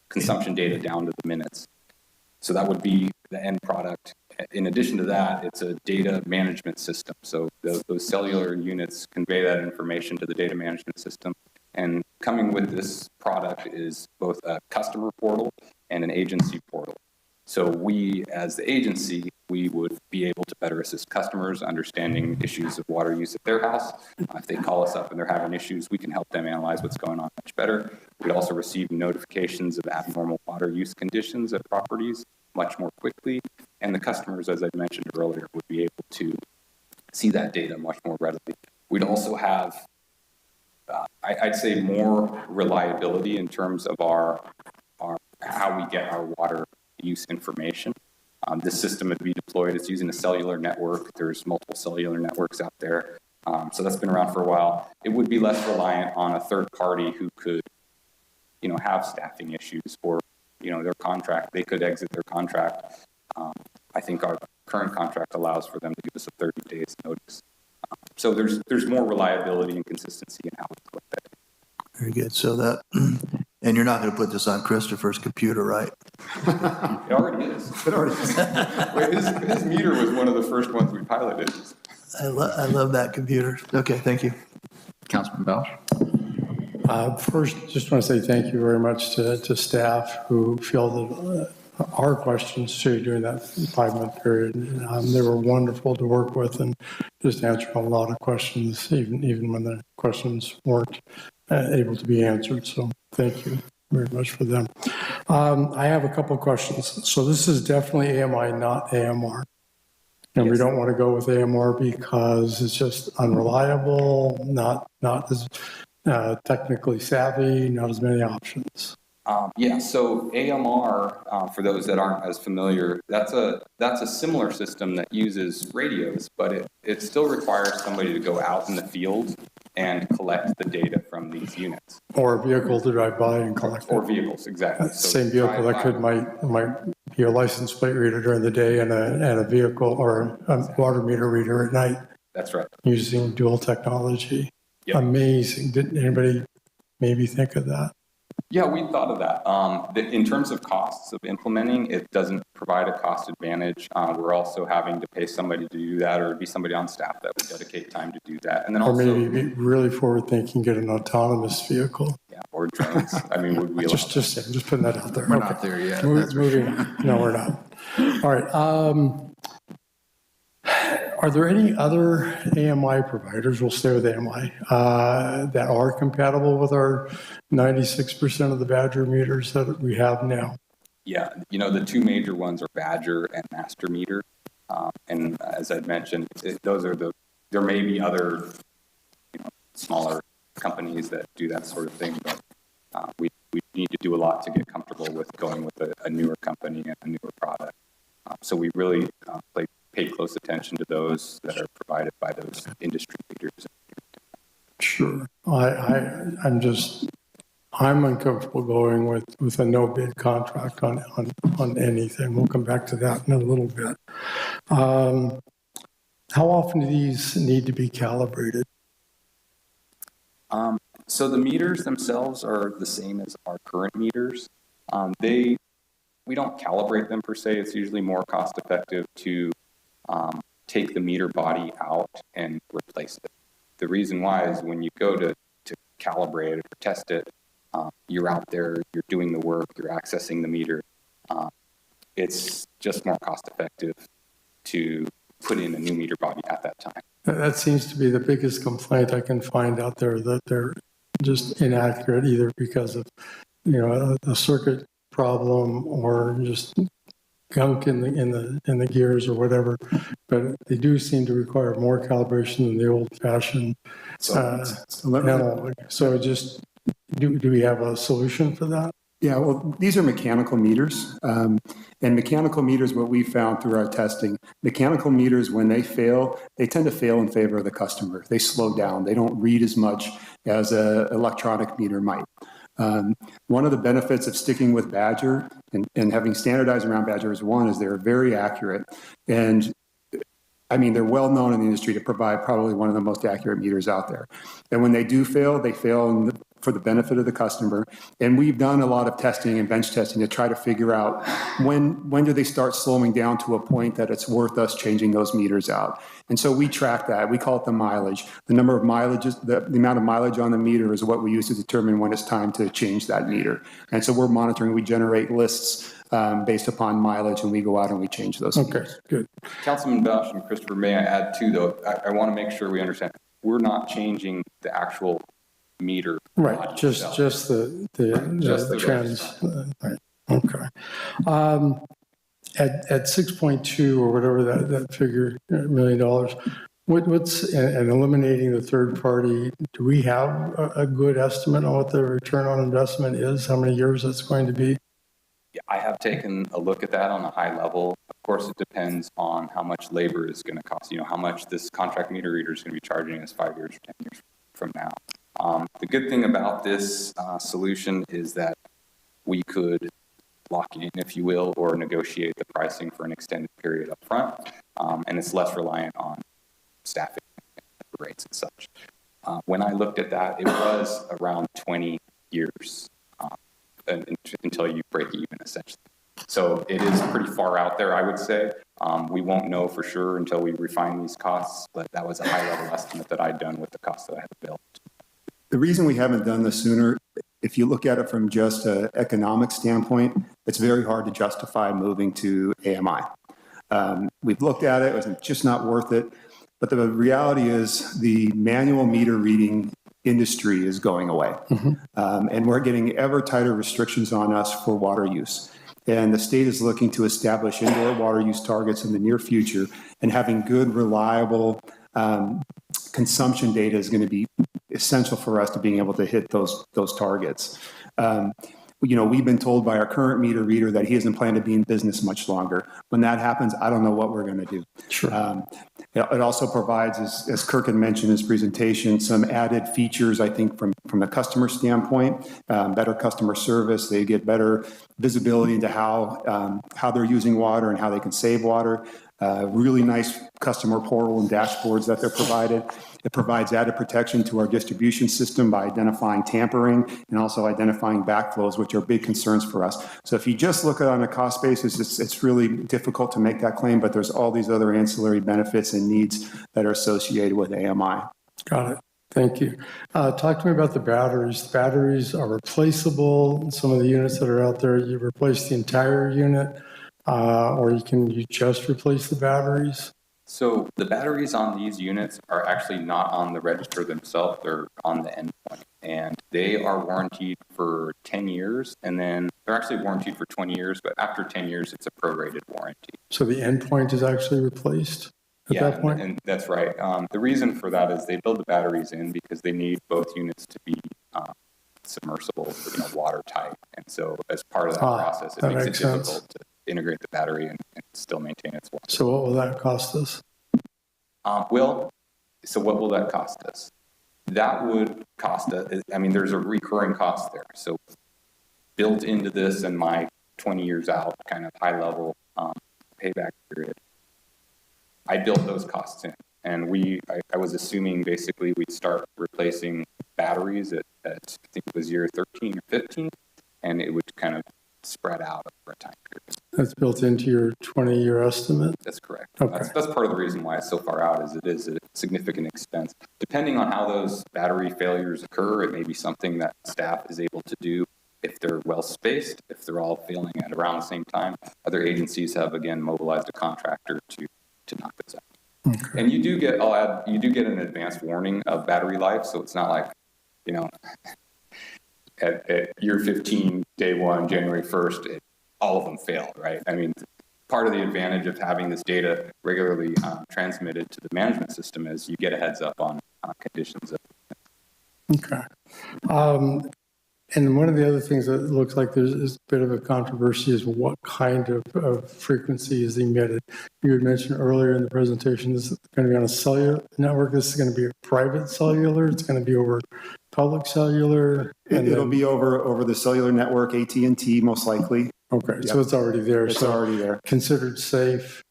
consumption data down to the minutes. So that would be the end product. In addition to that, it's a data management system. So those cellular units convey that information to the data management system. And coming with this product is both a customer portal and an agency portal. So we, as the agency, we would be able to better assist customers understanding issues of water use at their house. If they call us up and they're having issues, we can help them analyze what's going on much better. We'd also receive notifications of abnormal water use conditions at properties much more quickly. And the customers, as I mentioned earlier, would be able to see that data much more readily. We'd also have, I'd say, more reliability in terms of our how we get our water use information. This system would be deployed. It's using a cellular network. There's multiple cellular networks out there. So that's been around for a while. It would be less reliant on a third party who could, have staffing issues or, their contract. They could exit their contract. I think our current contract allows for them to give us a 30 days notice. So there's more reliability and consistency in how we collect that. Very good. So that, and you're not going to put this on Christopher's computer, right? It already is. It already is. Wait, his meter was one of the first ones we piloted. I love that computer. Okay, thank you. Councilman Belch. First, just want to say thank you very much to staff who fielded our questions too during that 5-month period. They were wonderful to work with and just answered a lot of questions, even when the questions weren't able to be answered. So thank you very much for them. I have a couple of questions. So this is definitely AMI, not AMR. And we don't want to go with AMR because it's just unreliable, not as technically savvy, not as many options. So AMR, for those that aren't as familiar, that's a similar system that uses radios, but it still requires somebody to go out in the field and collect the data from these units. Or a vehicle to drive by and collect. Or vehicles, might be a license plate reader during the day and a vehicle or a water meter reader at night. That's right. Using dual technology. amazing. Didn't anybody maybe think of that? Yeah, we thought of that. In terms of costs of implementing, it doesn't provide a cost advantage. We're also having to pay somebody to do that, or be somebody on staff that would dedicate time to do that. And then Or also, maybe be really forward thinking, get an autonomous vehicle. yeah, or drones. I mean, would we Just putting that out there. We're not there yet. That's for Moving. sure. No, we're not. All right. Are there any other AMI providers, we'll stay with AMI, that are compatible with our 96% of the Badger meters that we have now? Yeah, the two major ones are Badger and Master Meter. And as I'd mentioned, there may be other smaller companies that do that sort of thing, but we need to do a lot to get comfortable with going with a newer company and a newer product. So we really pay close attention to those that are provided by those industry leaders. Sure. I'm uncomfortable going with a no bid contract on anything. We'll come back to that in a little bit. How often do these need to be calibrated? So the meters themselves are the same as our current meters. We don't calibrate them per se. It's usually more cost effective to take the meter body out and replace it. The reason why is when you go to calibrate it or test it, you're out there, you're doing the work, you're accessing the meter. It's just more cost effective to put in a new meter body at that time. That seems to be the biggest complaint I can find out there, that they're just inaccurate, either because of a circuit problem or just gunk in the gears or whatever. But they do seem to require more calibration than the old-fashioned analog. So just do we have a solution for that? Yeah, well, these are mechanical meters. And mechanical meters, what we found through our testing, mechanical meters, when they fail, they tend to fail in favor of the customer. They slow down. They don't read as much as an electronic meter might. One of the benefits of sticking with Badger and having standardized around Badger is they're very accurate. And I mean, they're well known in the industry to provide probably one of the most accurate meters out there. And when they do fail, they fail for the benefit of the customer. And we've done a lot of testing and bench testing to try to figure out when do they start slowing down to a point that it's worth us changing those meters out. And so we track that. We call it the mileage. The number of mileages, the amount of mileage on the meter is what we use to determine when it's time to change that meter. And so we're monitoring, we generate lists based upon mileage, and we go out and we change those meters. Good. Councilman Bosch and Christopher, may I add too, though, I want to make sure we understand, we're not changing the actual meter. Right, just the trends. Right. Okay. At 6.2 or whatever that figure, $1 million, what's and eliminating the third party? Do we have a good estimate on what the return on investment is? How many years that's going to be? Yeah, I have taken a look at that on a high level. Of course, it depends on how much labor is going to cost. How much this contract meter reader is going to be charging us 5 years or 10 years from now. The good thing about this solution is that we could lock in, if you will, or negotiate the pricing for an extended period up front, and it's less reliant on staffing rates and such. When I looked at that, it was around 20 years until you break even, essentially. So it is pretty far out there, I would say. We won't know for sure until we refine these costs, but that was a high-level estimate that I'd done with the cost that I had built. The reason we haven't done this sooner, if you look at it from just an economic standpoint, it's very hard to justify moving to AMI. We've looked at it, it's just not worth it. But the reality is the manual meter reading industry is going away. And we're getting ever tighter restrictions on us for water use. And the state is looking to establish indoor water use targets in the near future, and having good, reliable consumption data is going to be essential for us to being able to hit those targets. We've been told by our current meter reader that he doesn't plan to be in business much longer. When that happens, I don't know what we're going to do. Sure. It also provides, as Kirk had mentioned in his presentation, some added features, I think, from the customer standpoint, better customer service. They get better visibility into how they're using water and how they can save water. really nice customer portal and dashboards that they're provided. It provides added protection to our distribution system by identifying tampering and also identifying backflows, which are big concerns for us. So if you just look at it on a cost basis, it's really difficult to make that claim, but there's all these other ancillary benefits and needs that are associated with AMI. Got it. Thank you. Talk to me about the batteries. The batteries are replaceable. Some of the units that are out there, you replace the entire unit, or you just replace the batteries? So the batteries on these units are actually not on the register themselves, they're on the endpoint. And they are warranted for 10 years, and then they're actually warranted for 20 years, but after 10 years, it's a prorated warranty. So the endpoint is actually replaced at that point? And that's right. The reason for that is they build the batteries in because they need both units to be submersible, watertight. And so as part of that process, it makes it difficult to integrate the battery and still maintain its warranty. So what will that cost us? So what will that cost us? That would cost us, there's a recurring cost there. So built into this and my 20 years out kind of high level payback period, I built those costs in. And I was assuming basically we'd start replacing batteries at I think it was year 13 or 15, and it would kind of spread out over a time period. That's built into your 20-year estimate? That's correct. Okay. That's part of the reason why it's so far out, is it is a significant expense. Depending on how those battery failures occur, it may be something that staff is able to do if they're well spaced, if they're all failing at around the same time. Other agencies have, again, mobilized a contractor to knock this out. Okay. And you do get an advanced warning of battery life, so it's not like, at year 15, day 1, January 1st, all of them failed, right? Part of the advantage of having this data regularly transmitted to the management system is you get a heads up on conditions. Okay. And one of the other things that looks like there's a bit of a controversy is what kind of frequency is emitted. You had mentioned earlier in the presentation, this is going to be on a cellular network. This is going to be a private cellular. It's going to be over public cellular. It'll be over the cellular network, AT&T most likely. Okay, Yep. so it's already there. It's already there. Considered safe.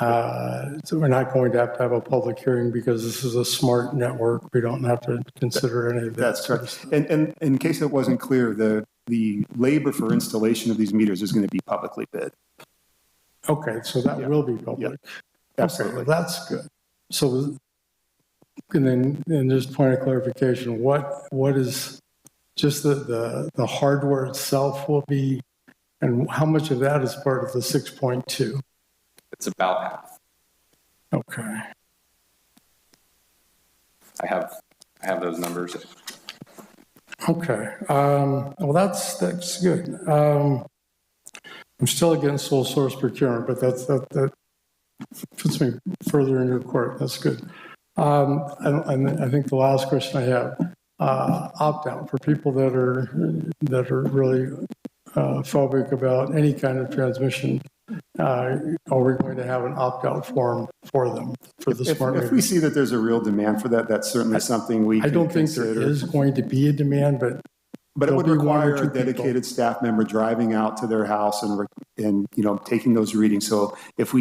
So we're not going to have a public hearing because this is a smart network. We don't have to consider any of that. That's correct. And in case it wasn't clear, the labor for installation of these meters is going to be publicly bid. Okay, so that will be public. Yep. Absolutely. Okay, well, that's good. So, and just point of clarification, what is just the hardware itself will be, and how much of that is part of the 6.2? It's about half. Okay. I have those numbers. Okay. Well, that's good. I'm still against sole source procurement, but that puts me further into court. That's good. I think the last question I have, opt-out for people that are really phobic about any kind of transmission. Are we going to have an opt-out form for them for the smart meters? If we see that there's a real demand for that, that's certainly something we can consider. I don't think there is going to be a demand, but it would require a dedicated staff member driving out to their house and taking those readings. So if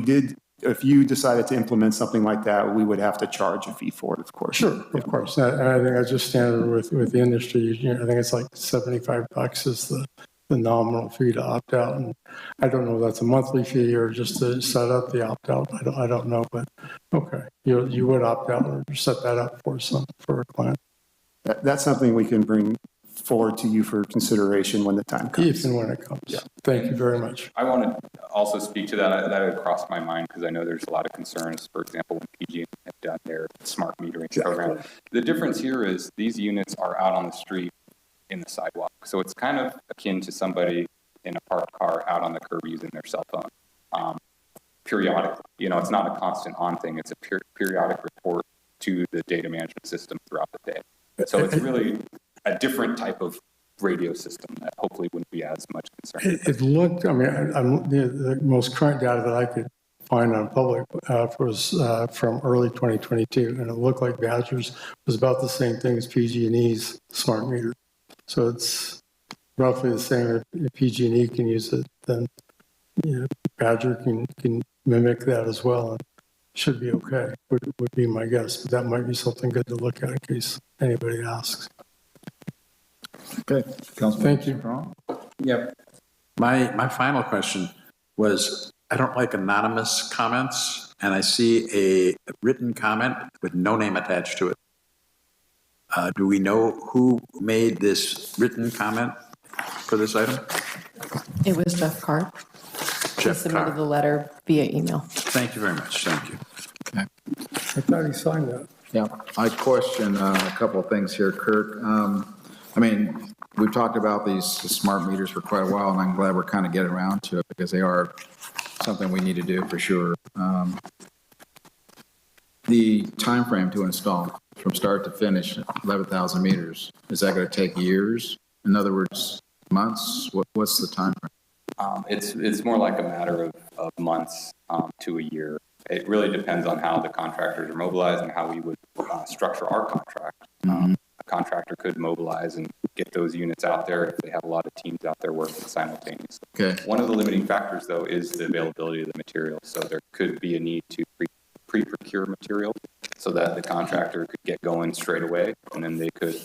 you decided to implement something like that, we would have to charge a fee for it, of course. Sure, of course. I think that's just standard with the industry. I think it's like $75 is the nominal fee to opt out, and I don't know if that's a monthly fee or just to set up the opt out. I don't know, but okay, you would opt out or set that up for a client. That's something we can bring forward to you for consideration when the time comes. If and when it comes. Yeah. Thank you very much. I want to also speak to that. That had crossed my mind because I know there's a lot of concerns. For example, when PG&E have done their smart metering program, the difference here is these units are out on the street in the sidewalk. So it's kind of akin to somebody in a parked car out on the curb using their cell phone. Periodically, it's not a constant on thing. It's a periodic report to the data management system throughout the day. So it's really a different type of radio system that hopefully wouldn't be as much concern. It looked, the most current data that I could find on public was from early 2022, and it looked like Badger's was about the same thing as PG&E's smart meter. So it's roughly the same. If PG&E can use it, then Badger can mimic that as well. And should be okay, would be my guess, but that might be something good to look at in case anybody asks. Okay, Thank you. Yep. My final question was, I don't like anonymous comments, and I see a written comment with no name attached to it. Do we know who made this written comment for this item? It was Jeff Carr. He Jeff submitted Carr. the letter via email. Thank you very much. Thank you. Okay. I thought he signed that. Yeah, I question a couple of things here, Kirk. I mean, we've talked about these smart meters for quite a while, and I'm glad we're kind of getting around to it because they are something we need to do for sure. The time frame to install from start to finish, 11,000 meters, is that going to take years? In other words, months? What's the time frame? It's more like a matter of months to a year. It really depends on how the contractors are mobilized and how we would structure our contract. A contractor could mobilize and get those units out there if they have a lot of teams out there working simultaneously. Okay. One of the limiting factors, though, is the availability of the material. So there could be a need to pre-procure material so that the contractor could get going straight away, and then they could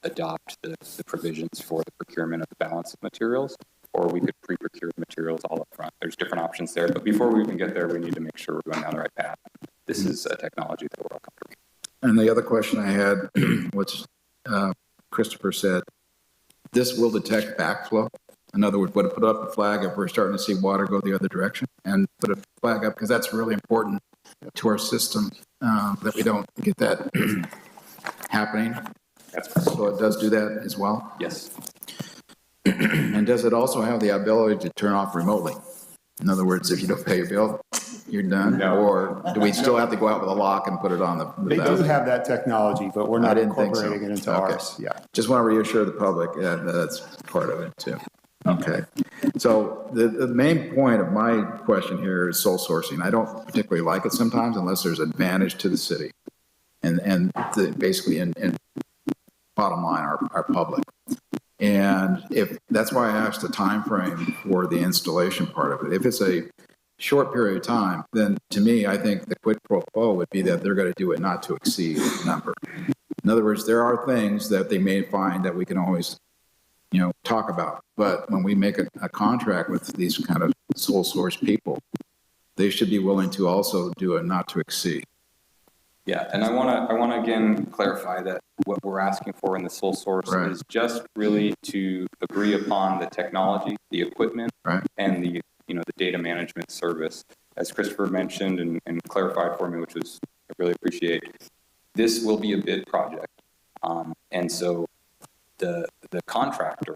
adopt the provisions for the procurement of the balance of materials, or we could pre-procure materials all up front. There's different options there, but before we even get there, we need to make sure we're going down the right path. This is a technology that we're all comfortable with. And the other question I had, which Christopher said, this will detect backflow. In other words, would it put up a flag if we're starting to see water go the other direction, and put a flag up, because that's really important to our system, that we don't get that happening. So it does do that as well? Yes. And does it also have the ability to turn off remotely? In other words, if you don't pay your bill, you're done? No. Or do we still have to go out with a lock and put it on the? They do have that technology, but we're I not didn't think so. incorporating it into Okay. ours. Yeah. Just want to reassure the public that that's part of it too. Okay. So the main point of my question here is sole sourcing. I don't particularly like it sometimes unless there's advantage to the city basically in bottom line, our public. And if that's why I asked the time frame for the installation part of it. If it's a short period of time, then to me, I think the quid pro quo would be that they're going to do it not to exceed a number. In other words, there are things that they may find that we can always, talk about. But when we make a contract with these kind of sole source people, they should be willing to also do a not to exceed. Yeah, and I want to again clarify that what we're asking for in the sole source is just really to agree upon the technology, the equipment, and the data management service. As Christopher mentioned and clarified for me, which was I really appreciate. This will be a bid project, and so the contractor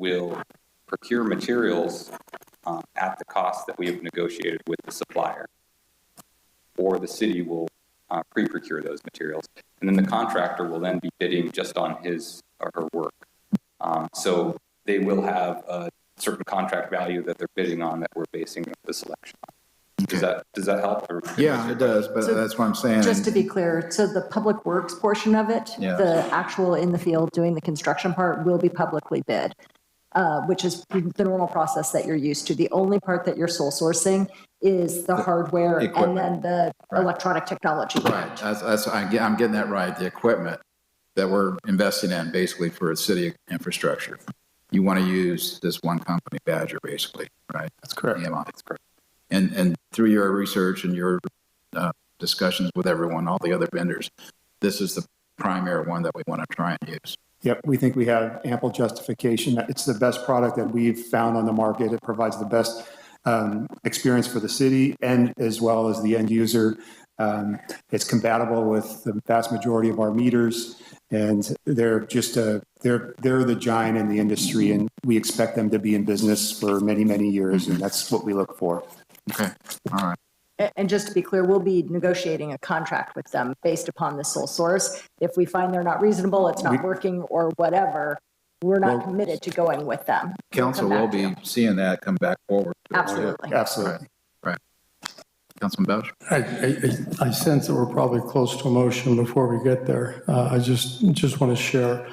will procure materials at the cost that we have negotiated with the supplier, or the city will pre-procure those materials. And then the contractor will then be bidding just on his or her work. So they will have a certain contract value that they're bidding on that we're basing the selection on. Okay. Does that help? Yeah, it does, but that's what I'm saying. Just to be clear, so the public works portion of it, the actual in the field doing the construction part will be publicly bid, which is the normal process that you're used to. The only part that you're sole sourcing is the hardware and then the electronic technology. Right, I'm getting that right. The equipment that we're investing in basically for a city infrastructure. You want to use this one company, Badger, basically, right? That's correct. That's correct. And through your research and your discussions with everyone, all the other vendors, this is the primary one that we want to try and use. Yep, we think we have ample justification. It's the best product that we've found on the market. It provides the best experience for the city and as well as the end user. It's compatible with the vast majority of our meters, and they're just they're the giant in the industry, and we expect them to be in business for many, many years, and that's what we look for. Okay, all right. And just to be clear, we'll be negotiating a contract with them based upon the sole source. If we find they're not reasonable, it's not working or whatever, we're not committed to going with them. Council will be seeing that come back forward. Absolutely. Absolutely. Right. Councilman Bouch? I sense that we're probably close to a motion before we get there. I just want to share.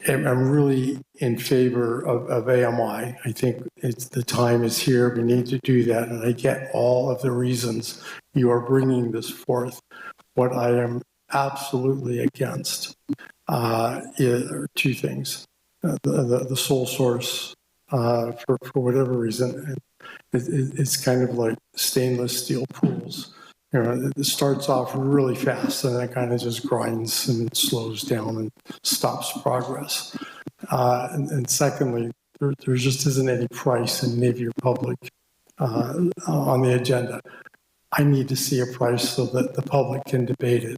am really in favor of AMI. I think the time is here. We need to do that. And I get all of the reasons you are bringing this forth. What I am absolutely against are two things. The sole source, for whatever reason, it's kind of like stainless steel pools. You know, it starts off really fast and it kind of just grinds and slows down and stops progress. And secondly, there just isn't any price in any of your public on the agenda. I need to see a price so that the public can debate it.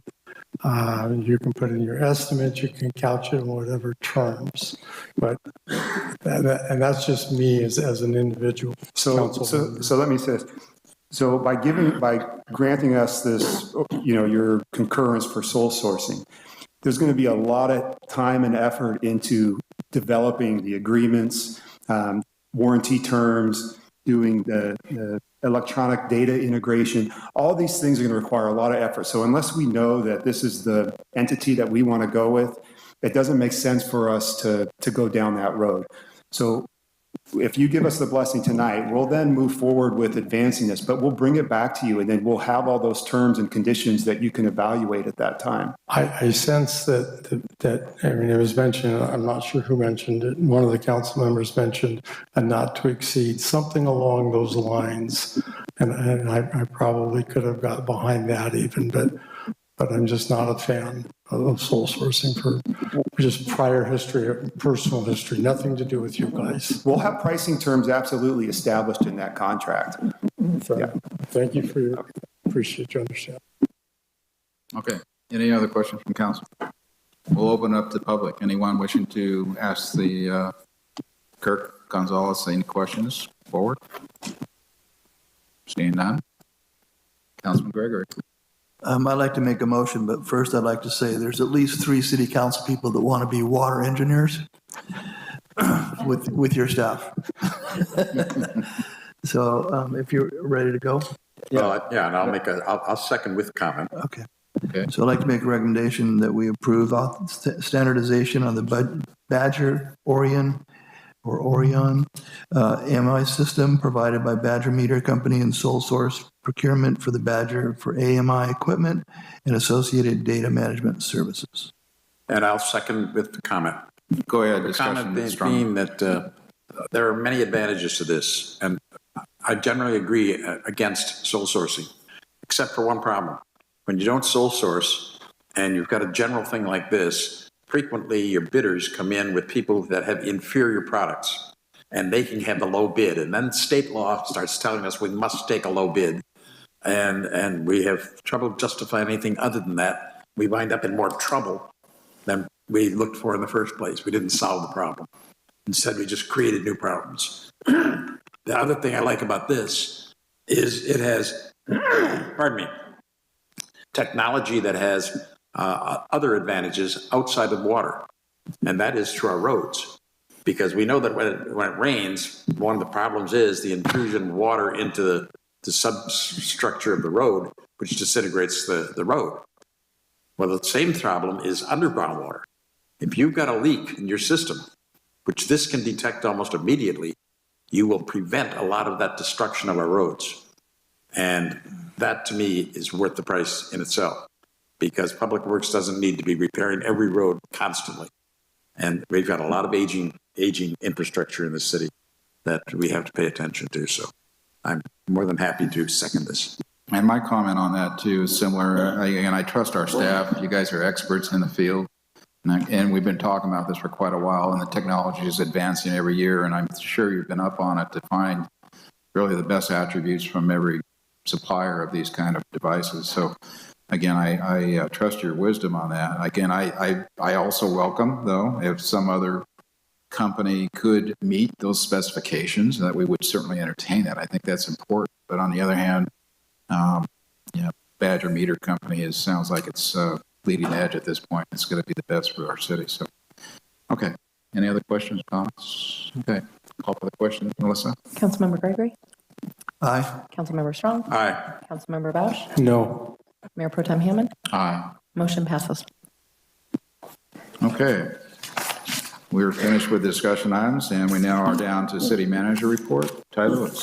You can put in your estimate, you can couch it in whatever terms, but and that's just me as an individual. So let me say this. So by granting us this, your concurrence for sole sourcing, there's going to be a lot of time and effort into developing the agreements, warranty terms, doing the electronic data integration. All these things are going to require a lot of effort. So unless we know that this is the entity that we want to go with, it doesn't make sense for us to go down that road. So if you give us the blessing tonight, we'll then move forward with advancing this, but we'll bring it back to you and then we'll have all those terms and conditions that you can evaluate at that time. I sense that, I mean, it was mentioned, I'm not sure who mentioned it, one of the council members mentioned a not to exceed, something along those lines. And I probably could have got behind that even, but I'm just not a fan of sole sourcing for just prior history, personal history, nothing to do with you guys. We'll have pricing terms absolutely established in that contract. Yeah. Thank you for your, appreciate your understanding. Okay. Any other questions from council? We'll open up to the public. Anyone wishing to ask the Kirk Gonzalez any questions forward? Seeing none. Councilman Gregory. I'd like to make a motion, but first I'd like to say there's at least 3 city council people that want to be water engineers with your staff. So if you're ready to go. Yeah, and I'll second with comment. Okay. So I'd like to make a recommendation that we approve standardization on the Badger Orion AMI system provided by Badger Meter Company and sole source procurement for the Badger for AMI equipment and associated data management services. And I'll second with the comment. Go ahead. The comment being that there are many advantages to this, and I generally agree against sole sourcing, except for one problem. When you don't sole source and you've got a general thing like this, frequently your bidders come in with people that have inferior products and they can have the low bid. And then state law starts telling us we must take a low bid. And we have trouble justifying anything other than that. We wind up in more trouble than we looked for in the first place. We didn't solve the problem. Instead, we just created new problems. The other thing I like about this is it has, pardon me, technology that has other advantages outside of water, and that is to our roads. Because we know that when it rains, one of the problems is the intrusion of water into the substructure of the road, which disintegrates the road. Well, the same problem is underground water. If you've got a leak in your system, which this can detect almost immediately, you will prevent a lot of that destruction of our roads. And that, to me, is worth the price in itself, because Public Works doesn't need to be repairing every road constantly. And we've got a lot of aging infrastructure in the city that we have to pay attention to. So I'm more than happy to second this. And my comment on that too is similar. Again, I trust our staff. You guys are experts in the field. And we've been talking about this for quite a while, and the technology is advancing every year. And I'm sure you've been up on it to find really the best attributes from every supplier of these kind of devices. So again, I trust your wisdom on that. Again, I also welcome, though, if some other company could meet those specifications, that we would certainly entertain that. I think that's important. But on the other hand, Badger Meter Company sounds like it's leading edge at this point. It's going to be the best for our city. So, okay. Any other questions, comments? Okay. Call for the question, Melissa. Councilmember Gregory? Aye. Councilmember Strong? Aye. Councilmember Bausch? No. Mayor Pro Tem Hammond? Aye. Motion passes. Okay. we're finished with discussion items, and we now are down to city manager report. Ty Lewis.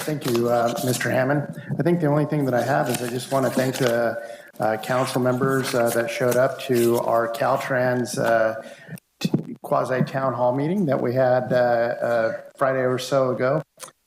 Thank you, Mr. Hammond. I think the only thing that I have is I just want to thank the council members that showed up to our Caltrans quasi-town hall meeting that we had Friday or so ago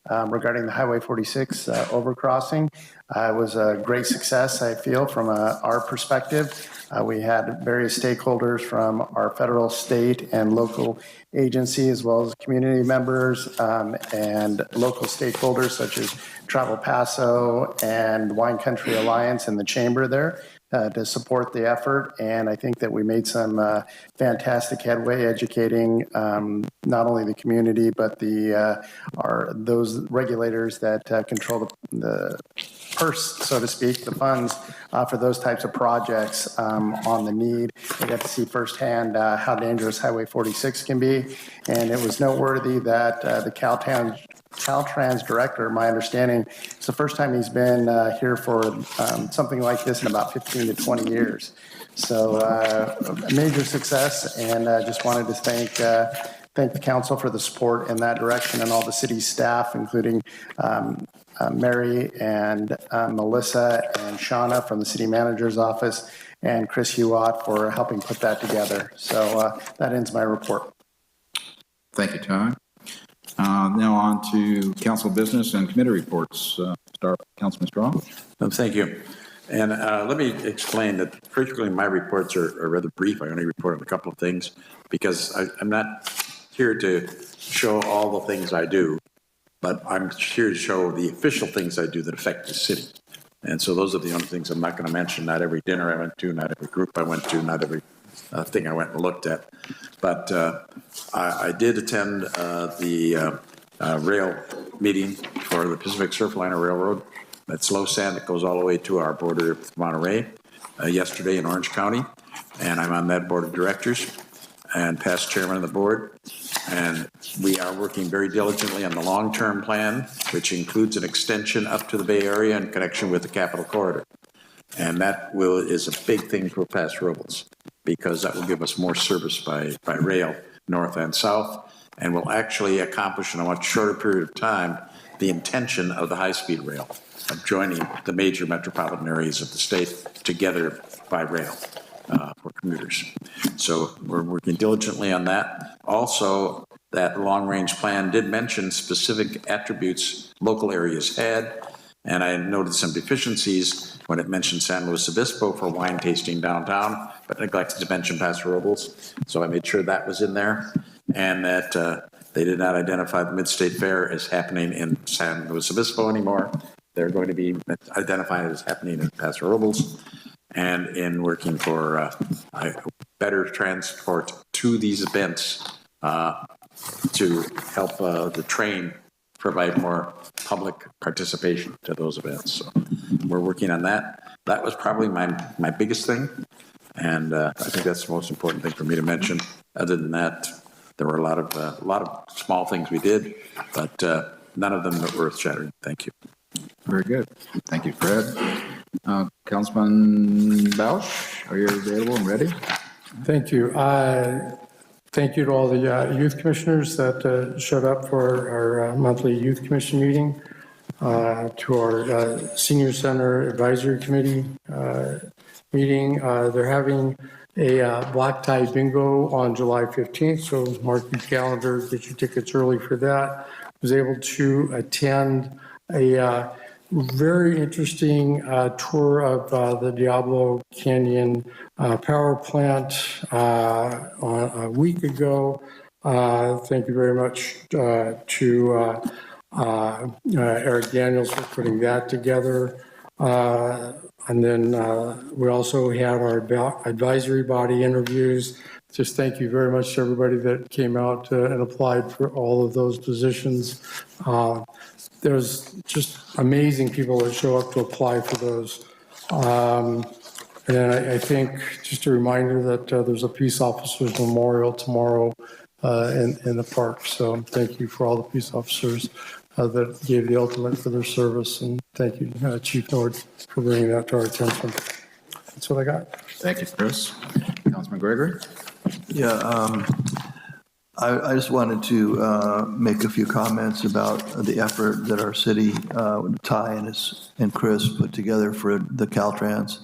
regarding the Highway 46 overcrossing. It was a great success, I feel, from our perspective. We had various stakeholders from our federal, state, and local agency, as well as community members and local stakeholders such as Travel Paso and Wine Country Alliance and the chamber there to support the effort. And I think that we made some fantastic headway educating not only the community, but those regulators that control the purse, so to speak, the funds for those types of projects on the need. I got to see firsthand how dangerous Highway 46 can be. And it was noteworthy that the Caltrans director, my understanding, it's the first time he's been here for something like this in about 15 to 20 years. So a major success, and just wanted to thank the council for the support in that direction and all the city staff, including Mary and Melissa and Shauna from the city manager's office, and Chris Hewitt for helping put that together. So that ends my report. Thank you, Ty. Now on to council business and committee reports. Start, Councilman Straw. Thank you. And let me explain that particularly my reports are rather brief. I only report on a couple of things because I'm not here to show all the things I do, but I'm here to show the official things I do that affect the city. And so those are the only things I'm not going to mention. Not every dinner I went to, not every group I went to, not every thing I went and looked at. But I did attend the rail meeting for the Pacific Surfliner Railroad. That's low sand that goes all the way to our border with Monterey yesterday in Orange County. And I'm on that board of directors and past chairman of the board. And we are working very diligently on the long-term plan, which includes an extension up to the Bay Area in connection with the Capital Corridor. And that is a big thing for Paso Robles, because that will give us more service by rail, north and south, and will actually accomplish in a much shorter period of time the intention of the high-speed rail, of joining the major metropolitan areas of the state together by rail for commuters. So we're working diligently on that. Also, that long-range plan did mention specific attributes local areas had, and I noted some deficiencies when it mentioned San Luis Obispo for wine tasting downtown, but neglected to mention Paso Robles. So I made sure that was in there, and that they did not identify the Mid-State Fair as happening in San Luis Obispo anymore. They're going to be identified as happening in Paso Robles, and in working for better transport to these events to help the train provide more public participation to those events. So we're working on that. That was probably my biggest thing, and I think that's the most important thing for me to mention. Other than that, there were a lot of small things we did, but none of them that were earth-shattering. Thank you. Very good. Thank you, Fred. Councilman Bausch, are you available and ready? Thank you. Thank you to all the youth commissioners that showed up for our monthly youth commission meeting, to our senior center advisory committee meeting. They're having a black tie bingo on July 15th, so mark your calendar, get your tickets early for that. Was able to attend a very interesting tour of the Diablo Canyon power plant a week ago. Thank you very much to Eric Daniels for putting that together. And then we also had our advisory body interviews. Just thank you very much to everybody that came out and applied for all of those positions. There's just amazing people that show up to apply for those. And I think just a reminder that there's a peace officers memorial tomorrow in the park. So thank you for all the peace officers that gave the ultimate for their service. And thank you, Chief Nord, for bringing that to our attention. That's what I got. Thank you, Chris. Gregory? Yeah, I just wanted to make a few comments about the effort that our city, Ty and Chris put together for the Caltrans.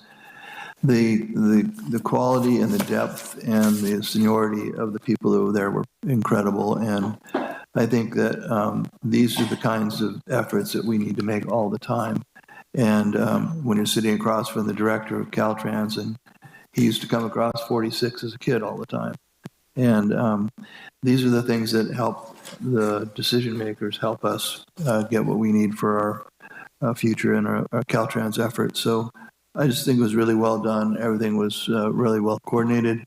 The quality and the depth and the seniority of the people that were there were incredible, and I think that these are the kinds of efforts that we need to make all the time. And when you're sitting across from the director of Caltrans, and he used to come across 46 as a kid all the time. And these are the things that help the decision makers help us get what we need for our future and our Caltrans efforts. So I just think it was really well done. Everything was really well coordinated.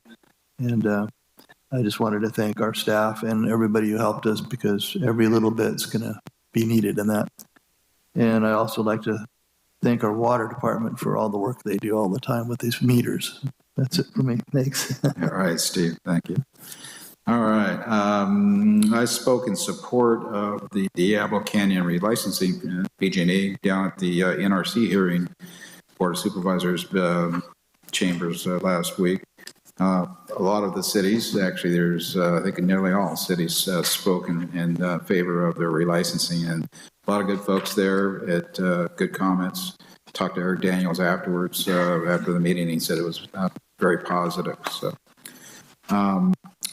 And I just wanted to thank our staff and everybody who helped us, because every little bit's going to be needed in that. And I also like to thank our water department for all the work they do all the time with these meters. That's it for me. Thanks. All right, Steve. Thank you. All right. I spoke in support of the Diablo Canyon relicensing, PG&E, down at the NRC hearing, Board of Supervisors chambers last week. A lot of the cities, actually, there's, I think nearly all cities spoke in favor of their relicensing, and a lot of good folks there at good comments. Talked to Eric Daniels afterwards, after the meeting. He said it was very positive. So,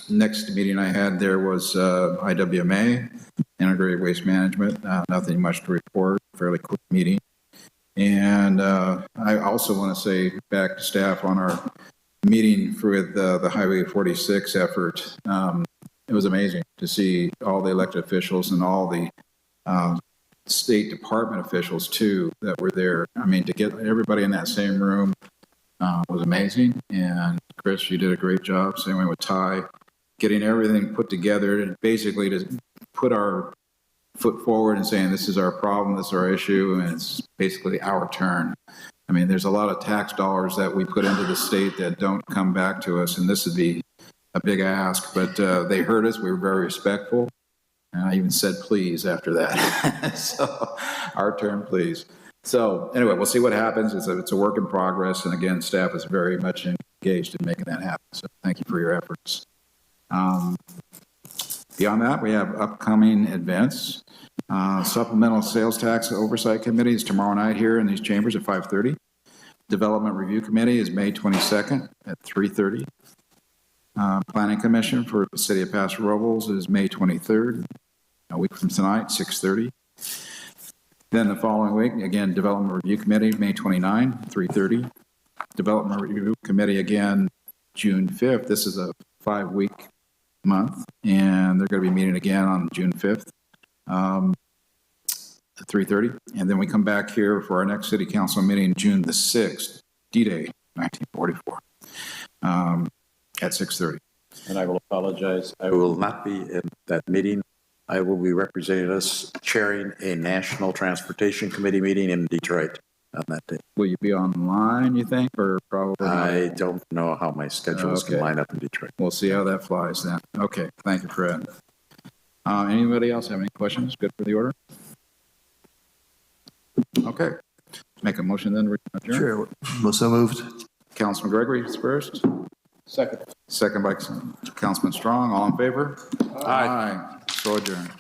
next meeting I had there was IWMA, Integrated Waste Management. Nothing much to report, fairly quick meeting. And I also want to say back to staff on our meeting with the Highway 46 effort. It was amazing to see all the elected officials and all the State Department officials too that were there. I mean, to get everybody in that same room was amazing. And Chris, you did a great job. Same way with Ty, getting everything put together and basically to put our foot forward and saying, this is our problem, this is our issue, and it's basically our turn. I mean, there's a lot of tax dollars that we put into the state that don't come back to us, and this would be a big ask, but they heard us. We were very respectful. And I even said, please, after that. So, our turn, please. So, anyway, we'll see what happens. It's a work in progress, and again, staff is very much engaged in making that happen. So, thank you for your efforts. Beyond that, we have upcoming events. Supplemental Sales Tax Oversight Committee is tomorrow night here in these chambers at 5:30. Development Review Committee is May 22nd at 3:30. Planning Commission for the City of Paso Robles is May 23rd, a week from tonight, 6:30. Then the following week, again, Development Review Committee, May 29, 3:30. Development Review Committee again, June 5th. This is a 5-week month, and they're going to be meeting again on June 5th at 3:30. And then we come back here for our next City Council meeting, June the 6th, D-Day, 1944, at 6:30. And I will apologize. I will not be in that meeting. I will be representing us chairing a National Transportation Committee meeting in Detroit on that day. Will you be online, you think, or probably not? I don't know how my schedules can line up in Detroit. We'll see how that flies then. Okay, thank you, Fred. Anybody else have any questions? Good for the order? Okay. Make a motion then. Adjourn. Sure. Well, so moved. Councilman Gregory is first. Second. Second by Councilman Strong. All in favor? Aye. So adjourned.